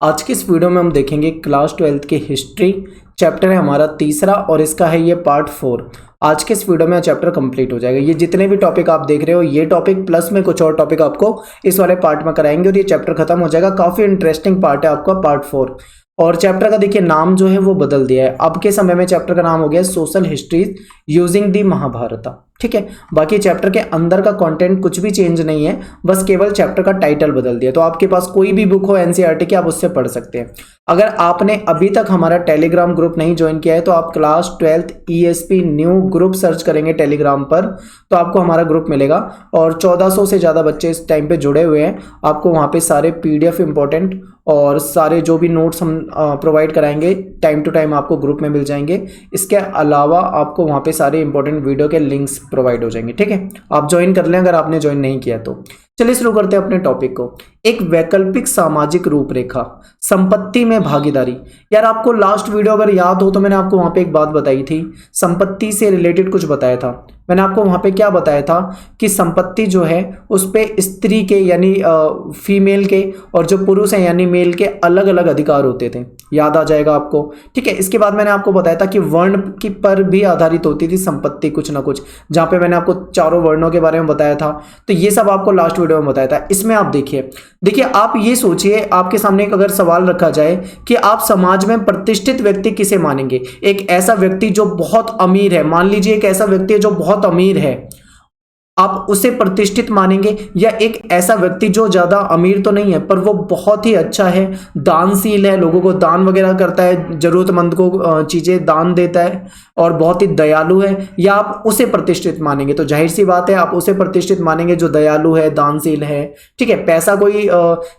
आज की इस वीडियो में हम देखेंगे क्लास 12th की हिस्ट्री। चैप्टर है हमारा तीसरा और इसका है ये पार्ट 4। आज के इस वीडियो में चैप्टर कंप्लीट हो जाएगा। ये जितने भी टॉपिक आप देख रहे हो ये टॉपिक प्लस में कुछ और टॉपिक आपको इस वाले पार्ट में कराएंगे और ये चैप्टर खत्म हो जाएगा। काफ़ी इंटरेस्टिंग पार्ट है आपका पार्ट 4। और चैप्टर का देखिए नाम जो है वो बदल दिया है। अब के समय में चैप्टर का नाम हो गया social history using the Mahabharat. ठीक है, बाकी चैप्टर के अंदर का कंटेंट कुछ भी चेंज नहीं है, बस केवल चैप्टर का टाइटल बदल दिया। तो आपके पास कोई भी बुक हो एनसीईआरटी की आप उससे पढ़ सकते हैं। अगर आपने अभी तक हमारा टेलीग्राम ग्रुप नहीं ज्वाइन किया है तो आप class 12th ESP new group search करेंगे टेलीग्राम पर तो आपको हमारा ग्रुप मिलेगा और 1400 से ज़्यादा बच्चे इस टाइम पे जुड़े हुए हैं। आपको वहाँ पे सारे पीडीएफ इंपॉर्टेंट और सारे जो भी नोट्स हम प्रोवाइड कराएंगे टाइम टू टाइम आपको ग्रुप में मिल जाएंगे। इसके अलावा आपको वहाँ पे सारे इंपॉर्टेंट वीडियो के लिंक्स प्रोवाइड हो जाएंगे। ठीक है, आप ज्वाइन कर लें अगर आपने ज्वाइन नहीं किया तो। चलिए शुरू करते हैं अपने टॉपिक को। एक वैकल्पिक सामाजिक रूपरेखा, संपत्ति में भागीदारी। यार आपको लास्ट वीडियो अगर याद हो तो मैंने आपको वहां पे एक बात बताई थी, संपत्ति से रिलेटेड कुछ बताया था। मैंने आपको वहां पे क्या बताया था कि संपत्ति जो है उस पे स्त्री के यानी फीमेल के और जो पुरुष हैं यानी मेल के अलग अलग अधिकार होते थे। याद आ जाएगा आपको। ठीक है, इसके बाद मैंने आपको बताया था कि वर्ण की पर भी आधारित होती थी संपत्ति कुछ ना कुछ, जहां पे मैंने आपको चारों वर्णों के बारे में बताया था। तो ये सब आपको लास्ट वीडियो में बताया था। इसमें आप देखिए आप ये सोचिए, आपके सामने एक अगर सवाल रखा जाए कि आप समाज में प्रतिष्ठित व्यक्ति किसे मानेंगे। एक ऐसा व्यक्ति जो बहुत अमीर है, मान लीजिए एक ऐसा व्यक्ति है जो बहुत अमीर है, आप उसे प्रतिष्ठित मानेंगे, या एक ऐसा व्यक्ति जो ज्यादा अमीर तो नहीं है पर वो बहुत ही अच्छा है, दानशील है, लोगों को दान वगैरह करता है, जरूरतमंद को चीजें दान देता है और बहुत ही दयालु है, या आप उसे प्रतिष्ठित मानेंगे? तो जाहिर सी बात है आप उसे प्रतिष्ठित मानेंगे जो दयालु है, दानशील है। ठीक है, पैसा कोई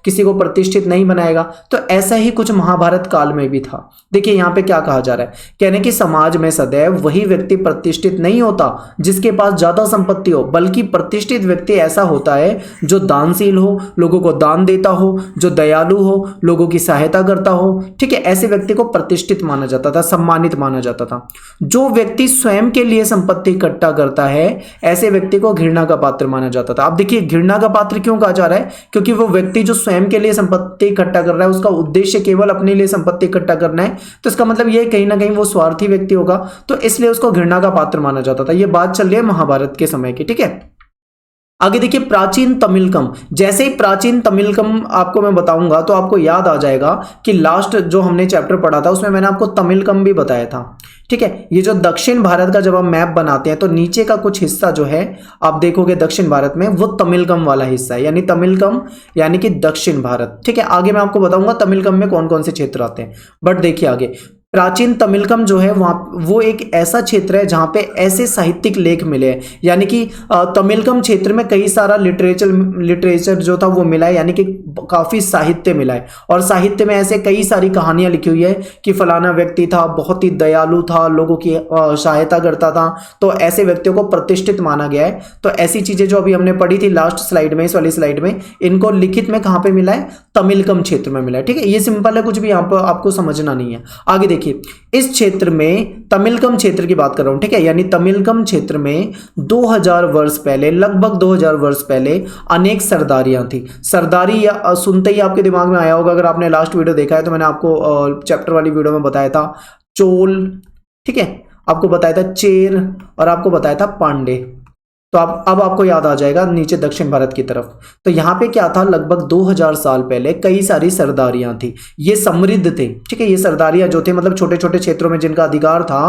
किसी को प्रतिष्ठित नहीं बनाएगा। तो ऐसा ही कुछ महाभारत काल में भी था। देखिए यहाँ पे क्या कहा जा रहा है, कहने की समाज में सदैव वही व्यक्ति प्रतिष्ठित नहीं होता जिसके पास ज्यादा संपत्ति हो, बल्कि प्रतिष्ठित व्यक्ति ऐसा होता है जो दानशील हो, लोगों को दान देता हो, जो दयालु हो, लोगों की सहायता करता हो। ठीक है, ऐसे व्यक्ति को प्रतिष्ठित माना जाता था, सम्मानित माना जाता था। जो व्यक्ति स्वयं के लिए संपत्ति इकट्ठा करता है ऐसे व्यक्ति को घृणा का पात्र माना जाता था। अब देखिए घृणा का पात्र क्यों कहा जा रहा है, क्योंकि वो व्यक्ति जो स्वयं के लिए संपत्ति इकट्ठा कर रहा है उसका उद्देश्य केवल अपने लिए संपत्ति इकट्ठा करना है, तो इसका मतलब ये कहीं ना कहीं वो स्वार्थी व्यक्ति होगा, तो इसलिए उसको घृणा का पात्र माना जाता था। ये बात चल रही है महाभारत के समय की। ठीक है, आगे देखिए प्राचीन तमिलकम। जैसे ही प्राचीन तमिलकम आपको मैं बताऊंगा तो आपको याद आ जाएगा कि लास्ट जो हमने चैप्टर पढ़ा था उसमें मैंने आपको तमिलकम भी बताया था। ठीक है, ये जो दक्षिण भारत का जब हम मैप बनाते हैं तो नीचे का कुछ हिस्सा जो है आप देखोगे दक्षिण भारत में वो तमिलकम वाला हिस्सा है, यानी तमिलकम यानी कि दक्षिण भारत। ठीक है, आगे मैं आपको बताऊंगा तमिलकम में कौन कौन से क्षेत्र आते हैं। बट देखिए आगे प्राचीन तमिलकम जो है वहाँ वो एक ऐसा क्षेत्र है जहाँ पे ऐसे साहित्यिक लेख मिले हैं, यानी कि तमिलकम क्षेत्र में कई सारा लिटरेचर जो था वो मिला है, यानी कि काफ़ी साहित्य मिला है। और साहित्य में ऐसे कई सारी कहानियाँ लिखी हुई है कि फलाना व्यक्ति था, बहुत ही दयालु था, लोगों की सहायता करता था, तो ऐसे व्यक्तियों को प्रतिष्ठित माना गया है। तो ऐसी चीज़ें जो अभी हमने पढ़ी थी लास्ट स्लाइड में, इस वाली स्लाइड में, इनको लिखित में कहाँ पर मिला है? तमिलकम क्षेत्र में मिला है। ठीक है, ये सिंपल है, कुछ भी यहाँ पर आपको समझना नहीं है। आगे देखिए इस क्षेत्र में तमिलकम क्षेत्र की बात कर रहा हूं। ठीक है, यानी तमिलकम क्षेत्र में 2000 वर्ष पहले, लगभग 2000 वर्ष पहले अनेक सरदारियां थी। सरदारी या सुनते ही आपके दिमाग में आया होगा, अगर आपने लास्ट वीडियो देखा है तो मैंने आपको चैप्टर वाली वीडियो में बताया था चोल, ठीक है, आपको बताया था चेर और आपको बताया था पांडे। तो अब आपको याद आ जाएगा नीचे दक्षिण भारत की तरफ। तो यहाँ पे क्या था, लगभग 2000 साल पहले कई सारी सरदारियां थी, ये समृद्ध थे। ठीक है, ये सरदारियां जो थे मतलब छोटे छोटे क्षेत्रों में जिनका अधिकार था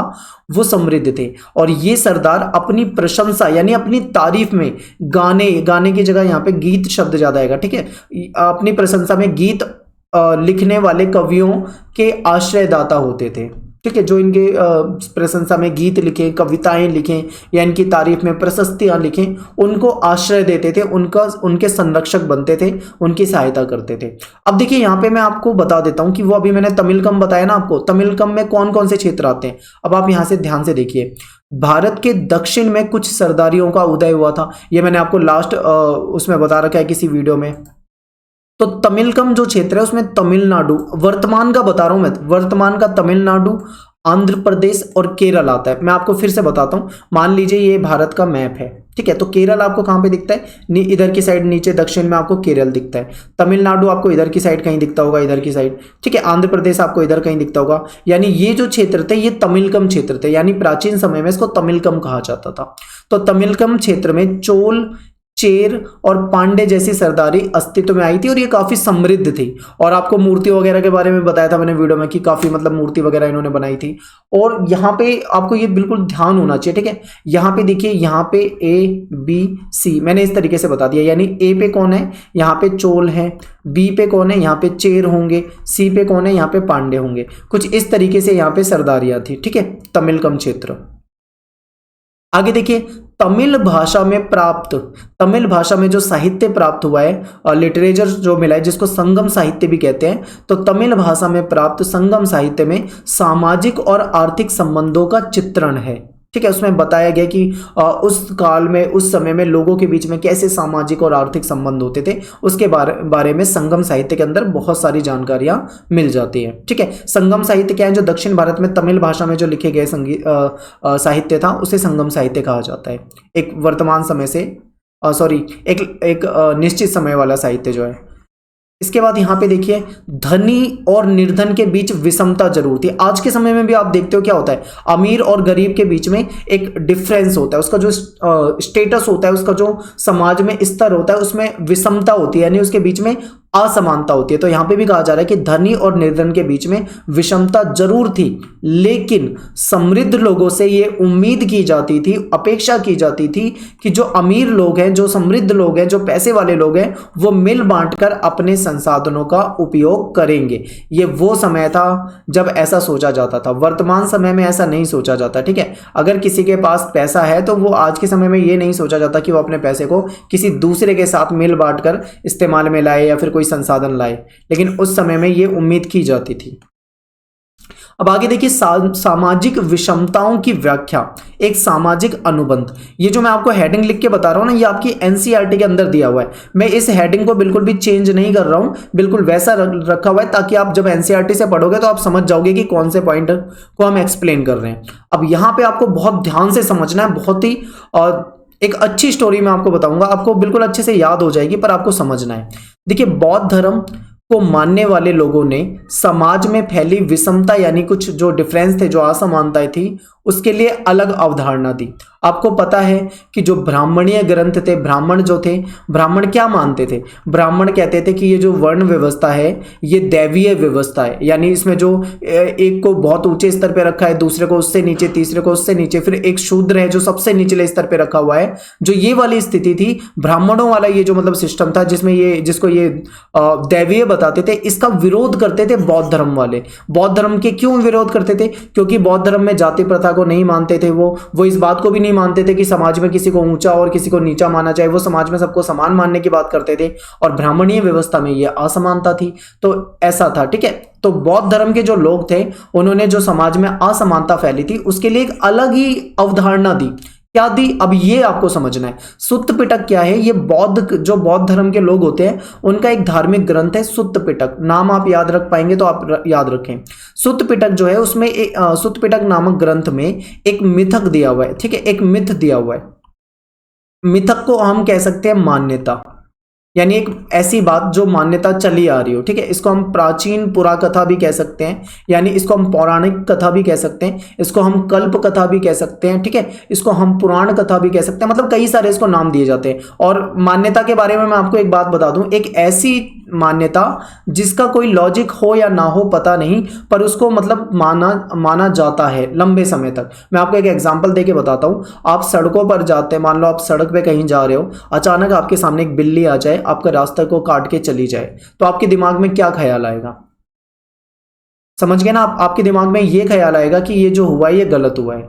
वो समृद्ध थे। और ये सरदार अपनी प्रशंसा यानी अपनी तारीफ में गाने की जगह यहाँ पे गीत शब्द ज्यादा आएगा। ठीक है, अपनी प्रशंसा में गीत लिखने वाले कवियों के आश्रयदाता होते थे। ठीक है, जो इनके प्रशंसा में गीत लिखें, कविताएं लिखें या इनकी तारीफ में प्रशस्तियां लिखें, उनको आश्रय देते थे, उनके संरक्षक बनते थे, उनकी सहायता करते थे। अब देखिए यहाँ पे मैं आपको बता देता हूँ कि वो अभी मैंने तमिलकम बताया ना आपको, तमिलकम में कौन कौन से क्षेत्र आते हैं। अब आप यहाँ से ध्यान से देखिए, भारत के दक्षिण में कुछ सरदारियों का उदय हुआ था, ये मैंने आपको लास्ट उसमें बता रखा है किसी वीडियो में। तो तमिलकम जो क्षेत्र है उसमें तमिलनाडु, वर्तमान का बता रहा हूं मैं, वर्तमान का तमिलनाडु, आंध्र प्रदेश और केरल आता है। मैं आपको फिर से बताता हूं, मान लीजिए ये भारत का मैप है। ठीक है। तो केरल आपको कहाँ पे दिखता है, इधर की साइड नीचे दक्षिण में आपको केरल दिखता है। तमिलनाडु आपको इधर की साइड कहीं दिखता होगा, इधर की साइड, ठीक है। आंध्र प्रदेश आपको इधर कहीं दिखता होगा। यानी ये जो क्षेत्र थे ये तमिलकम क्षेत्र थे, यानी प्राचीन समय में इसको तमिलकम कहा जाता था। तो तमिलकम क्षेत्र में चोल, चेर और पांडे जैसी सरदारी अस्तित्व में आई थी और ये काफी समृद्ध थी। और आपको मूर्ति वगैरह के बारे में बताया था मैंने वीडियो में कि काफी मतलब मूर्ति वगैरह इन्होंने बनाई थी। और यहाँ पे आपको ये बिल्कुल ध्यान होना चाहिए, ठीक है। यहाँ पे देखिए, यहाँ पे ए बी सी मैंने इस तरीके से बता दिया। यानी ए पे कौन है, यहाँ पे चोल है, बी पे कौन है, यहाँ पे चेर होंगे, सी पे कौन है, यहाँ पे पांडे होंगे। कुछ इस तरीके से यहाँ पे सरदारियां थी, ठीक है, तमिलकम क्षेत्र। आगे देखिए, तमिल भाषा में प्राप्त, तमिल भाषा में जो साहित्य प्राप्त हुआ है और लिटरेचर जो मिला है जिसको संगम साहित्य भी कहते हैं, तो तमिल भाषा में प्राप्त संगम साहित्य में सामाजिक और आर्थिक संबंधों का चित्रण है, ठीक है। उसमें बताया गया कि उस काल में, उस समय में लोगों के बीच में कैसे सामाजिक और आर्थिक संबंध होते थे, उसके बारे में संगम साहित्य के अंदर बहुत सारी जानकारियां मिल जाती हैं, ठीक है। संगम साहित्य क्या है, जो दक्षिण भारत में तमिल भाषा में जो लिखे गए साहित्य था उसे संगम साहित्य कहा जाता है। एक वर्तमान समय से एक निश्चित समय वाला साहित्य जो है। इसके बाद यहाँ पे देखिए, धनी और निर्धन के बीच विषमता जरूर थी। आज के समय में भी आप देखते हो क्या होता है, अमीर और गरीब के बीच में एक डिफरेंस होता है, उसका जो स्टेटस होता है, उसका जो समाज में स्तर होता है उसमें विषमता होती है, यानी उसके बीच में असमानता होती है। तो यहां पे भी कहा जा रहा है कि धनी और निर्धन के बीच में विषमता जरूर थी, लेकिन समृद्ध लोगों से यह उम्मीद की जाती थी, अपेक्षा की जाती थी कि जो अमीर लोग हैं, जो समृद्ध लोग हैं, जो पैसे वाले लोग हैं, वो मिल बांटकर अपने संसाधनों का उपयोग करेंगे। ये वो समय था जब ऐसा सोचा जाता था। वर्तमान समय में ऐसा नहीं सोचा जाता, ठीक है। अगर किसी के पास पैसा है तो वो आज के समय में ये नहीं सोचा जाता कि वो अपने पैसे को किसी दूसरे के साथ मिल बांटकर इस्तेमाल में लाए या फिर कोई संसाधन लाए, लेकिन उस समय में यह उम्मीद की जाती थी। अब आगे देखिए, सामाजिक विषमताओं की व्याख्या, एक सामाजिक अनुबंध। ये जो मैं आपको हेडिंग लिख के बता रहा हूं ना, ये आपकी एनसीईआरटी के अंदर दिया हुआ है। मैं इस हेडिंग को बिल्कुल भी चेंज नहीं कर रहा हूं, बिल्कुल वैसा रखा हुआ है, ताकि आप जब एनसीईआरटी से पढ़ोगे तो आप समझ जाओगे कि कौन से पॉइंट को हम एक्सप्लेन कर रहे हैं। अब यहां पे आपको बहुत ध्यान से समझना है, बहुत ही एक अच्छी स्टोरी मैं आपको बताऊंगा, आपको बिल्कुल अच्छे से याद हो जाएगी, पर आपको समझना है। देखिए, बौद्ध धर्म को मानने वाले लोगों ने समाज में फैली विषमता, यानी कुछ जो डिफरेंस थे, जो असमानताएं थी, उसके लिए अलग अवधारणा दी। आपको पता है कि जो ब्राह्मणीय ग्रंथ थे, ब्राह्मण जो थे, ब्राह्मण क्या मानते थे, ब्राह्मण कहते थे कि ये जो वर्ण व्यवस्था है ये दैवीय व्यवस्था है, यानी इसमें जो एक को बहुत ऊंचे स्तर पे रखा है, दूसरे को उससे नीचे, तीसरे को उससे नीचे, फिर एक शूद्र है जो सबसे निचले स्तर पे रखा हुआ है, जो ये वाली स्थिति थी, ब्राह्मणों वाला ये जो मतलब सिस्टम था, जिसमें ये जिसको ये दैवीय बताते थे, इसका विरोध करते थे बौद्ध धर्म वाले। बौद्ध धर्म के क्यों विरोध करते थे, क्योंकि बौद्ध धर्म में जाति प्रथा को नहीं मानते थे। वो इस बात को भी नहीं मानते थे कि समाज में किसी को ऊंचा और किसी को नीचा माना जाए। वो समाज में सबको समान मानने की बात करते थे, और ब्राह्मणीय व्यवस्था में यह असमानता थी। तो ऐसा था, ठीक है। तो बौद्ध धर्म के जो लोग थे, उन्होंने जो समाज में असमानता फैली थी उसके लिए एक अलग ही अवधारणा दी। क्या दी, अब ये आपको समझना है। सुत्त पिटक क्या है, ये जो बौद्ध धर्म के लोग होते हैं उनका एक धार्मिक ग्रंथ है सुत्त पिटक। नाम आप याद रख पाएंगे तो आप याद रखें। सुत्त पिटक जो है उसमें सुत्त पिटक नामक ग्रंथ में एक मिथक दिया हुआ है, ठीक है, एक मिथ दिया हुआ है। मिथक को हम कह सकते हैं मान्यता, यानी एक ऐसी बात जो मान्यता चली आ रही हो, ठीक है। इसको हम प्राचीन पुराकथा भी कह सकते हैं, यानी इसको हम पौराणिक कथा भी कह सकते हैं, इसको हम कल्प कथा भी कह सकते हैं, ठीक है, इसको हम पुराण कथा भी कह सकते हैं, मतलब कई सारे इसको नाम दिए जाते हैं। और मान्यता के बारे में मैं आपको एक बात बता दूं, एक ऐसी मान्यता जिसका कोई लॉजिक हो या ना हो पता नहीं, पर उसको मतलब माना जाता है लंबे समय तक। मैं आपको एक एग्जांपल देके बताता हूं। आप सड़कों पर जाते हैं, मान लो आप सड़क पे कहीं जा रहे हो, अचानक आपके सामने एक बिल्ली आ जाए, आपका रास्ता को काट के चली जाए, तो आपके दिमाग में क्या ख्याल आएगा, समझ गए ना आप। आपके दिमाग में ये ख्याल आएगा कि ये जो हुआ है ये गलत हुआ है,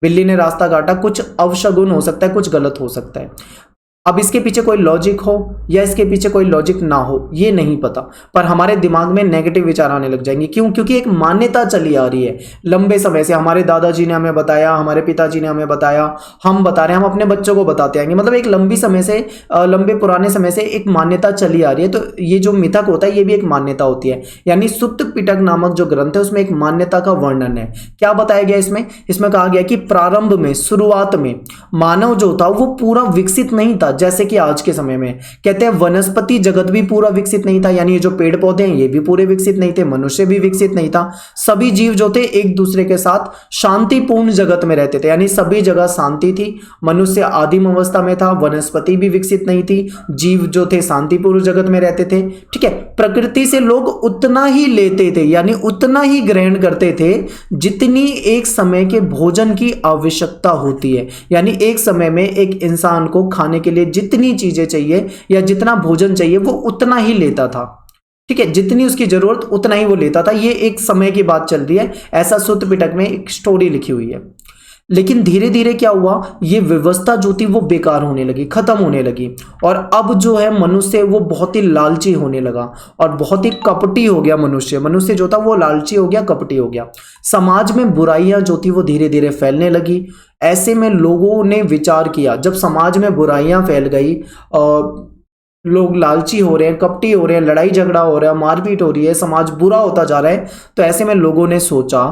बिल्ली ने रास्ता काटा, कुछ अवशगुन हो सकता है, कुछ गलत हो सकता है। अब इसके पीछे कोई लॉजिक हो या इसके पीछे कोई लॉजिक ना हो ये नहीं पता, पर हमारे दिमाग में नेगेटिव विचार आने लग जाएंगे। क्यों? क्योंकि एक मान्यता चली आ रही है लंबे समय से। हमारे दादाजी ने हमें बताया, हमारे पिताजी ने हमें बताया, हम बता रहे हैं, हम अपने बच्चों को बताते आएंगे। मतलब एक लंबी समय से, लंबे पुराने समय से एक मान्यता चली आ रही है। तो ये जो मिथक होता है ये भी एक मान्यता होती है। यानी सुत्त पिटक नामक जो ग्रंथ है उसमें एक मान्यता का वर्णन है। क्या बताया गया इसमें? इसमें कहा गया कि प्रारंभ में, शुरुआत में मानव जो था वो पूरा विकसित नहीं था, जैसे कि आज के समय में कहते हैं वनस्पति जगत भी पूरा विकसित नहीं था। यानी ये जो पेड़ पौधे हैं ये भी पूरे विकसित नहीं थे, मनुष्य भी विकसित नहीं था। सभी जीव जो थे एक दूसरे के साथ शांतिपूर्ण जगत में रहते थे, यानी सभी जगह शांति थी। मनुष्य आदिम अवस्था में था, वनस्पति भी विकसित नहीं थी, जीव जो थे शांतिपूर्ण जगत में रहते थे। ठीक है, प्रकृति से लोग उतना ही लेते थे, यानी उतना ही ग्रहण करते थे जितनी एक समय के भोजन की आवश्यकता होती है। यानी एक समय में एक इंसान को खाने के लिए जितनी चीजें चाहिए या जितना भोजन चाहिए वो उतना ही लेता था। ठीक है, जितनी उसकी जरूरत उतना ही वो लेता था। ये एक समय की बात चल रही है, ऐसा सुत्त पिटक में एक स्टोरी लिखी हुई है। लेकिन धीरे धीरे क्या हुआ, ये व्यवस्था जो थी वो बेकार होने लगी, खत्म होने लगी। और अब जो है मनुष्य वो बहुत ही लालची होने लगा और बहुत ही कपटी हो गया। मनुष्य जो था वो लालची हो गया, कपटी हो गया। समाज में बुराइयां जो थी वो धीरे धीरे फैलने लगी। ऐसे में लोगों ने विचार किया, जब समाज में बुराइयां फैल गई, लोग लालची हो रहे हैं, कपटी हो रहे हैं, लड़ाई झगड़ा हो रहा है, मारपीट हो रही है, समाज बुरा होता जा रहा है, तो ऐसे में लोगों ने सोचा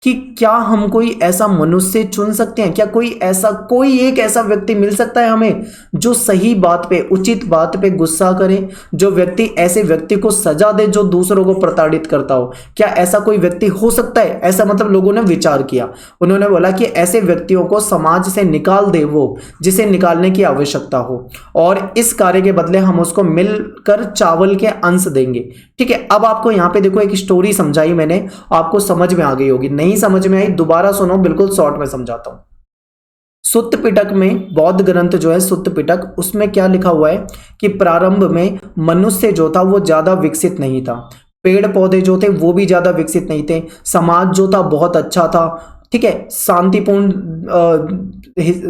कि क्या हम कोई ऐसा मनुष्य चुन सकते हैं? क्या कोई एक ऐसा व्यक्ति मिल सकता है हमें जो सही बात पे, उचित बात पे गुस्सा करे, जो व्यक्ति ऐसे व्यक्ति को सजा दे जो दूसरों को प्रताड़ित करता हो? क्या ऐसा कोई व्यक्ति हो सकता है? ऐसा मतलब लोगों ने विचार किया। उन्होंने बोला कि ऐसे व्यक्तियों को समाज से निकाल दे वो जिसे निकालने की आवश्यकता हो, और इस कार्य के बदले हम उसको मिलकर चावल के अंश देंगे। ठीक है, अब आपको यहाँ पे देखो एक स्टोरी समझाई मैंने, आपको समझ में आ गई होगी। नहीं समझ में आई दोबारा सुनो, बिल्कुल शॉर्ट में समझाता हूं। सुत्त पिटक में, बौद्ध ग्रंथ जो है सुत्त पिटक, उसमें क्या लिखा हुआ है कि प्रारंभ में मनुष्य जो था वो ज्यादा विकसित नहीं था, पेड़ पौधे जो थे वो भी ज्यादा विकसित नहीं थे, समाज जो था बहुत अच्छा था। ठीक है, शांतिपूर्ण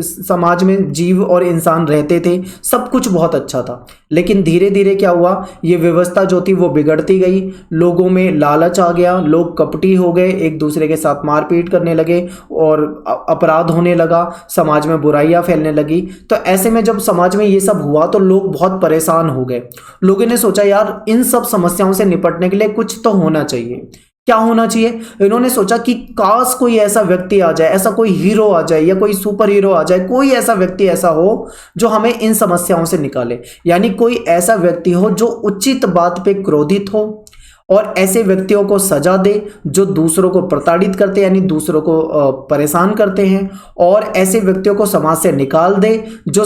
समाज में जीव और इंसान रहते थे, सब कुछ बहुत अच्छा था। लेकिन धीरे धीरे क्या हुआ, ये व्यवस्था जो थी वो बिगड़ती गई, लोगों में लालच आ गया, लोग कपटी हो गए, एक दूसरे के साथ मारपीट करने लगे और अपराध होने लगा, समाज में बुराइयां फैलने लगी। तो ऐसे में जब समाज में ये सब हुआ तो लोग बहुत परेशान हो गए। लोगों ने सोचा यार इन सब समस्याओं से निपटने के लिए कुछ तो होना चाहिए। क्या होना चाहिए? इन्होंने सोचा कि काश कोई ऐसा व्यक्ति आ जाए, ऐसा कोई हीरो आ जाए या कोई सुपर हीरो आ जाए, कोई ऐसा व्यक्ति ऐसा हो जो हमें इन समस्याओं से निकाले। यानी कोई ऐसा व्यक्ति हो जो उचित बात पे क्रोधित हो और ऐसे व्यक्तियों को सजा दे जो दूसरों को प्रताड़ित करते हैं, यानी दूसरों को परेशान करते हैं, और ऐसे व्यक्तियों को समाज से निकाल दे जो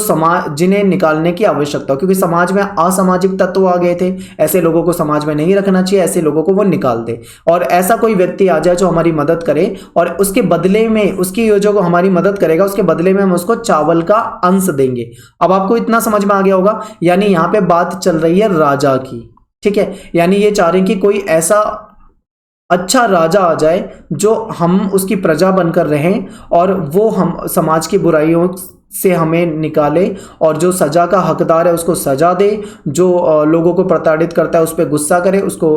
जिन्हें निकालने की आवश्यकता हो, क्योंकि समाज में असामाजिक तत्व आ गए थे, ऐसे लोगों को समाज में नहीं रखना चाहिए, ऐसे लोगों को वो निकाल दे। और ऐसा कोई व्यक्ति आ जाए जो हमारी मदद करे और उसके बदले में, उसकी जो हमारी मदद करेगा उसके बदले में हम उसको चावल का अंश देंगे। अब आपको इतना समझ में आ गया होगा। यानी यहाँ पे बात चल रही है राजा की। ठीक है, यानी ये चाह रहे हैं कि कोई ऐसा अच्छा राजा आ जाए जो हम उसकी प्रजा बनकर रहें और वो हम समाज की बुराइयों से हमें निकाले और जो सजा का हकदार है उसको सजा दे, जो लोगों को प्रताड़ित करता है उस पर गुस्सा करे, उसको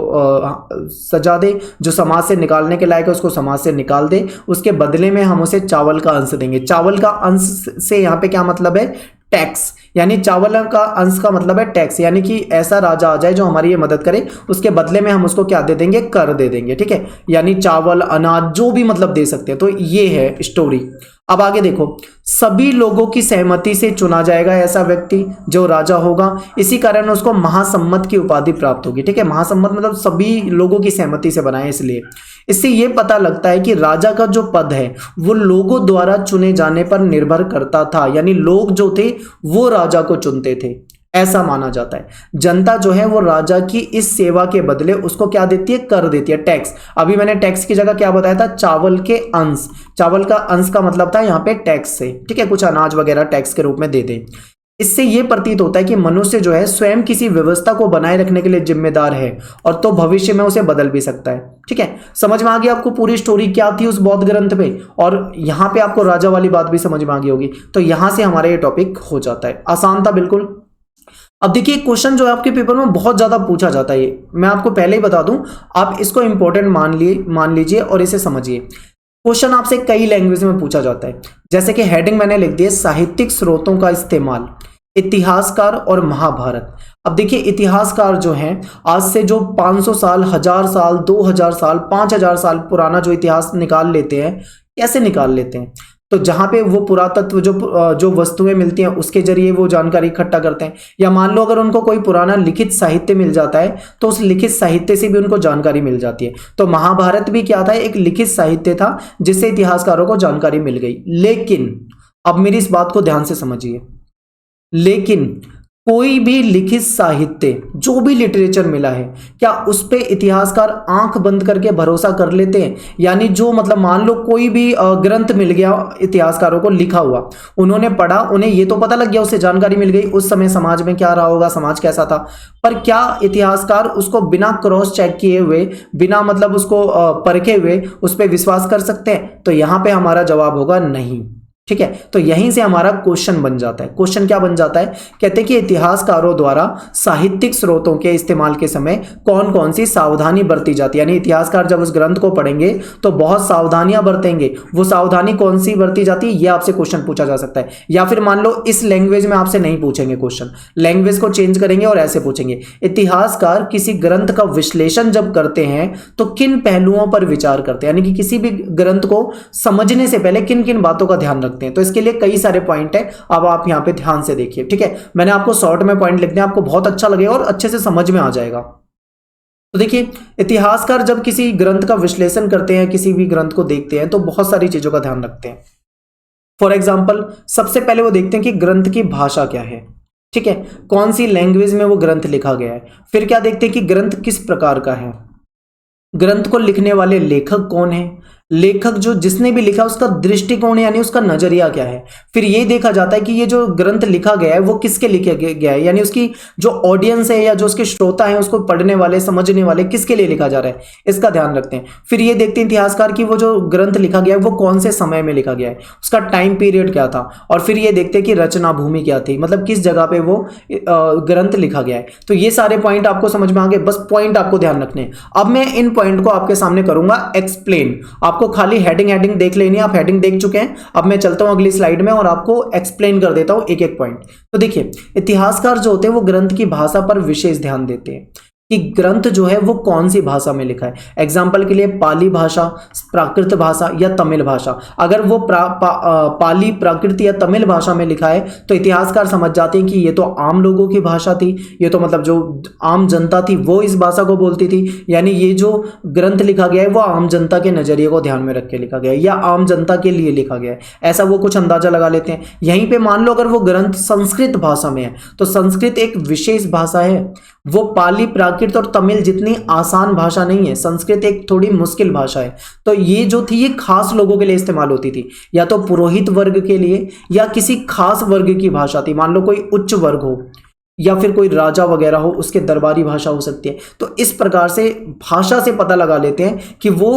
सजा दे, जो समाज से निकालने के लायक है उसको समाज से निकाल दे, उसके बदले में हम उसे चावल का अंश देंगे। चावल का अंश से यहाँ पे क्या मतलब है? टैक्स। यानी चावल का अंश का मतलब है टैक्स, यानी कि ऐसा राजा आ जाए जो हमारी ये मदद करे, उसके बदले में हम उसको क्या दे देंगे? कर दे देंगे। ठीक है, यानी चावल, अनाज, जो भी मतलब दे सकते हैं। तो ये है स्टोरी। अब आगे देखो, सभी लोगों की सहमति से चुना जाएगा ऐसा व्यक्ति जो राजा होगा, इसी कारण उसको महासम्मत की उपाधि प्राप्त होगी। ठीक है, महासम्मत मतलब सभी लोगों की सहमति से बनाए, इसलिए इससे ये पता लगता है कि राजा का जो पद है वो लोगों द्वारा चुने जाने पर निर्भर करता था, यानी लोग जो थे वो राजा को चुनते थे, ऐसा माना जाता है। जनता जो है वो राजा की इस सेवा के बदले उसको क्या देती है? कर देती है, टैक्स। अभी मैंने टैक्स की जगह क्या बताया था? चावल के अंश। चावल का अंश का मतलब था यहाँ पे टैक्स से। ठीक है, कुछ अनाज वगैरह टैक्स के रूप में दे दे। इससे ये प्रतीत होता है कि मनुष्य जो है स्वयं किसी व्यवस्था को बनाए रखने के लिए जिम्मेदार है और तो भविष्य में उसे बदल भी सकता है। ठीक है, समझ में आ गया आपको पूरी स्टोरी क्या थी उस बौद्ध ग्रंथ पे, और यहाँ पे आपको राजा वाली बात भी समझ में आ गई होगी। तो यहां से हमारा ये टॉपिक हो जाता है, आसान था बिल्कुल। अब देखिए क्वेश्चन जो है आपके पेपर में बहुत ज्यादा पूछा जाता है, ये मैं आपको पहले ही बता दूं, आप इसको इंपॉर्टेंट मान लीजिए और इसे समझिए। क्वेश्चन आपसे कई लैंग्वेज में पूछा जाता है, जैसे कि हेडिंग मैंने लिख दी है साहित्यिक स्रोतों का इस्तेमाल, इतिहासकार और महाभारत। अब देखिए इतिहासकार जो हैं आज से जो 500 साल, 1000 साल, 2000 साल, 5000 साल पुराना जो इतिहास निकाल लेते हैं, कैसे निकाल लेते हैं? तो जहां पे वो पुरातत्व जो वस्तुएं मिलती हैं उसके जरिए वो जानकारी इकट्ठा करते हैं, या मान लो अगर उनको कोई पुराना लिखित साहित्य मिल जाता है तो उस लिखित साहित्य से भी उनको जानकारी मिल जाती है। तो महाभारत भी क्या था, एक लिखित साहित्य था जिससे इतिहासकारों को जानकारी मिल गई। लेकिन अब मेरी इस बात को ध्यान से समझिए, लेकिन कोई भी लिखित साहित्य, जो भी लिटरेचर मिला है, क्या उस पे इतिहासकार आंख बंद करके भरोसा कर लेते हैं? यानी जो मतलब मान लो कोई भी ग्रंथ मिल गया इतिहासकारों को लिखा हुआ, उन्होंने पढ़ा, उन्हें ये तो पता लग गया, उससे जानकारी मिल गई उस समय समाज में क्या रहा होगा, समाज कैसा था, पर क्या इतिहासकार उसको बिना क्रॉस चेक किए हुए, बिना मतलब उसको परखे हुए उस पर विश्वास कर सकते हैं? तो यहां पर हमारा जवाब होगा नहीं। ठीक है, तो यहीं से हमारा क्वेश्चन बन जाता है। क्वेश्चन क्या बन जाता है? कहते हैं कि इतिहासकारों द्वारा साहित्यिक स्रोतों के इस्तेमाल के समय कौन कौन सी सावधानी बरती जाती है। यानी इतिहासकार जब उस ग्रंथ को पढ़ेंगे तो बहुत सावधानियां बरतेंगे, वो सावधानी कौन सी बरती जाती है, ये आपसे क्वेश्चन पूछा जा सकता है। या फिर मान लो इस लैंग्वेज में आपसे नहीं पूछेंगे क्वेश्चन, लैंग्वेज को चेंज करेंगे और ऐसे पूछेंगे, इतिहासकार किसी ग्रंथ का विश्लेषण जब करते हैं तो किन पहलुओं पर विचार करते हैं, यानी कि किसी भी ग्रंथ को समझने से पहले किन किन बातों का ध्यान रखते हैं। तो इसके लिए कई सारे पॉइंट है, अब आप यहां पे ध्यान से देखिए। ठीक है, मैंने आपको शॉर्ट में पॉइंट लिख दिया, आपको बहुत अच्छा लगेगा और अच्छे से समझ में आ जाएगा। तो देखिए इतिहासकार जब किसी ग्रंथ का विश्लेषण करते हैं, किसी भी ग्रंथ को देखते हैं, तो बहुत सारी चीजों का ध्यान रखते हैं। फॉर एग्जाम्पल सबसे पहले वो देखते हैं कि ग्रंथ की भाषा क्या है। ठीक है, कौन सी लैंग्वेज में वो ग्रंथ लिखा गया है। फिर क्या देखते हैं कि ग्रंथ किस प्रकार का है, ग्रंथ को लिखने वाले लेखक कौन है, लेखक जो जिसने भी लिखा उसका दृष्टिकोण यानी उसका नजरिया क्या है। फिर ये देखा जाता है कि ये जो ग्रंथ लिखा गया है वो किसके लिखा गया है, यानी उसकी जो ऑडियंस है या जो उसके श्रोता हैं, उसको पढ़ने वाले, समझने वाले, किसके लिए लिखा जा रहा है, इसका ध्यान रखते हैं। फिर ये देखते हैं इतिहासकार की वो जो ग्रंथ लिखा गया है वो कौन से समय में लिखा गया है, उसका टाइम पीरियड क्या था। और फिर ये देखते हैं कि रचना भूमि क्या थी, मतलब किस जगह पे वो ग्रंथ लिखा गया है। तो ये सारे पॉइंट आपको समझ में आ गए, बस पॉइंट आपको ध्यान रखने हैं। अब मैं इन पॉइंट को आपके सामने करूंगा एक्सप्लेन, आपको खाली हेडिंग देख लेनी है, आप हेडिंग देख चुके हैं। अब मैं चलता हूं अगली स्लाइड में और आपको एक्सप्लेन कर देता हूं एक एक पॉइंट। तो देखिए इतिहासकार जो होते हैं वो ग्रंथ की भाषा पर विशेष ध्यान देते हैं कि ग्रंथ जो है वो कौन सी भाषा में लिखा है। एग्जाम्पल के लिए पाली भाषा, प्राकृत भाषा या तमिल भाषा। अगर वो पाली, प्राकृत या तमिल भाषा में लिखा है तो इतिहासकार समझ जाते हैं कि ये तो आम लोगों की भाषा थी, ये तो मतलब जो आम जनता थी वो इस भाषा को बोलती थी, यानी ये जो ग्रंथ लिखा गया है वो आम जनता के नजरिए को ध्यान में रख के लिखा गया है या आम जनता के लिए लिखा गया है, ऐसा वो कुछ अंदाजा लगा लेते हैं। यहीं पे मान लो अगर वो ग्रंथ संस्कृत भाषा में है तो संस्कृत एक विशेष भाषा है, वो पाली, प्राकृत और तमिल जितनी आसान भाषा नहीं है, संस्कृत एक थोड़ी मुश्किल भाषा है। तो ये जो थी ये खास लोगों के लिए इस्तेमाल होती थी, या तो पुरोहित वर्ग के लिए या किसी खास वर्ग की भाषा थी, मान लो कोई उच्च वर्ग हो या फिर कोई राजा वगैरह हो उसके दरबारी भाषा हो सकती है। तो इस प्रकार से भाषा से पता लगा लेते हैं कि वो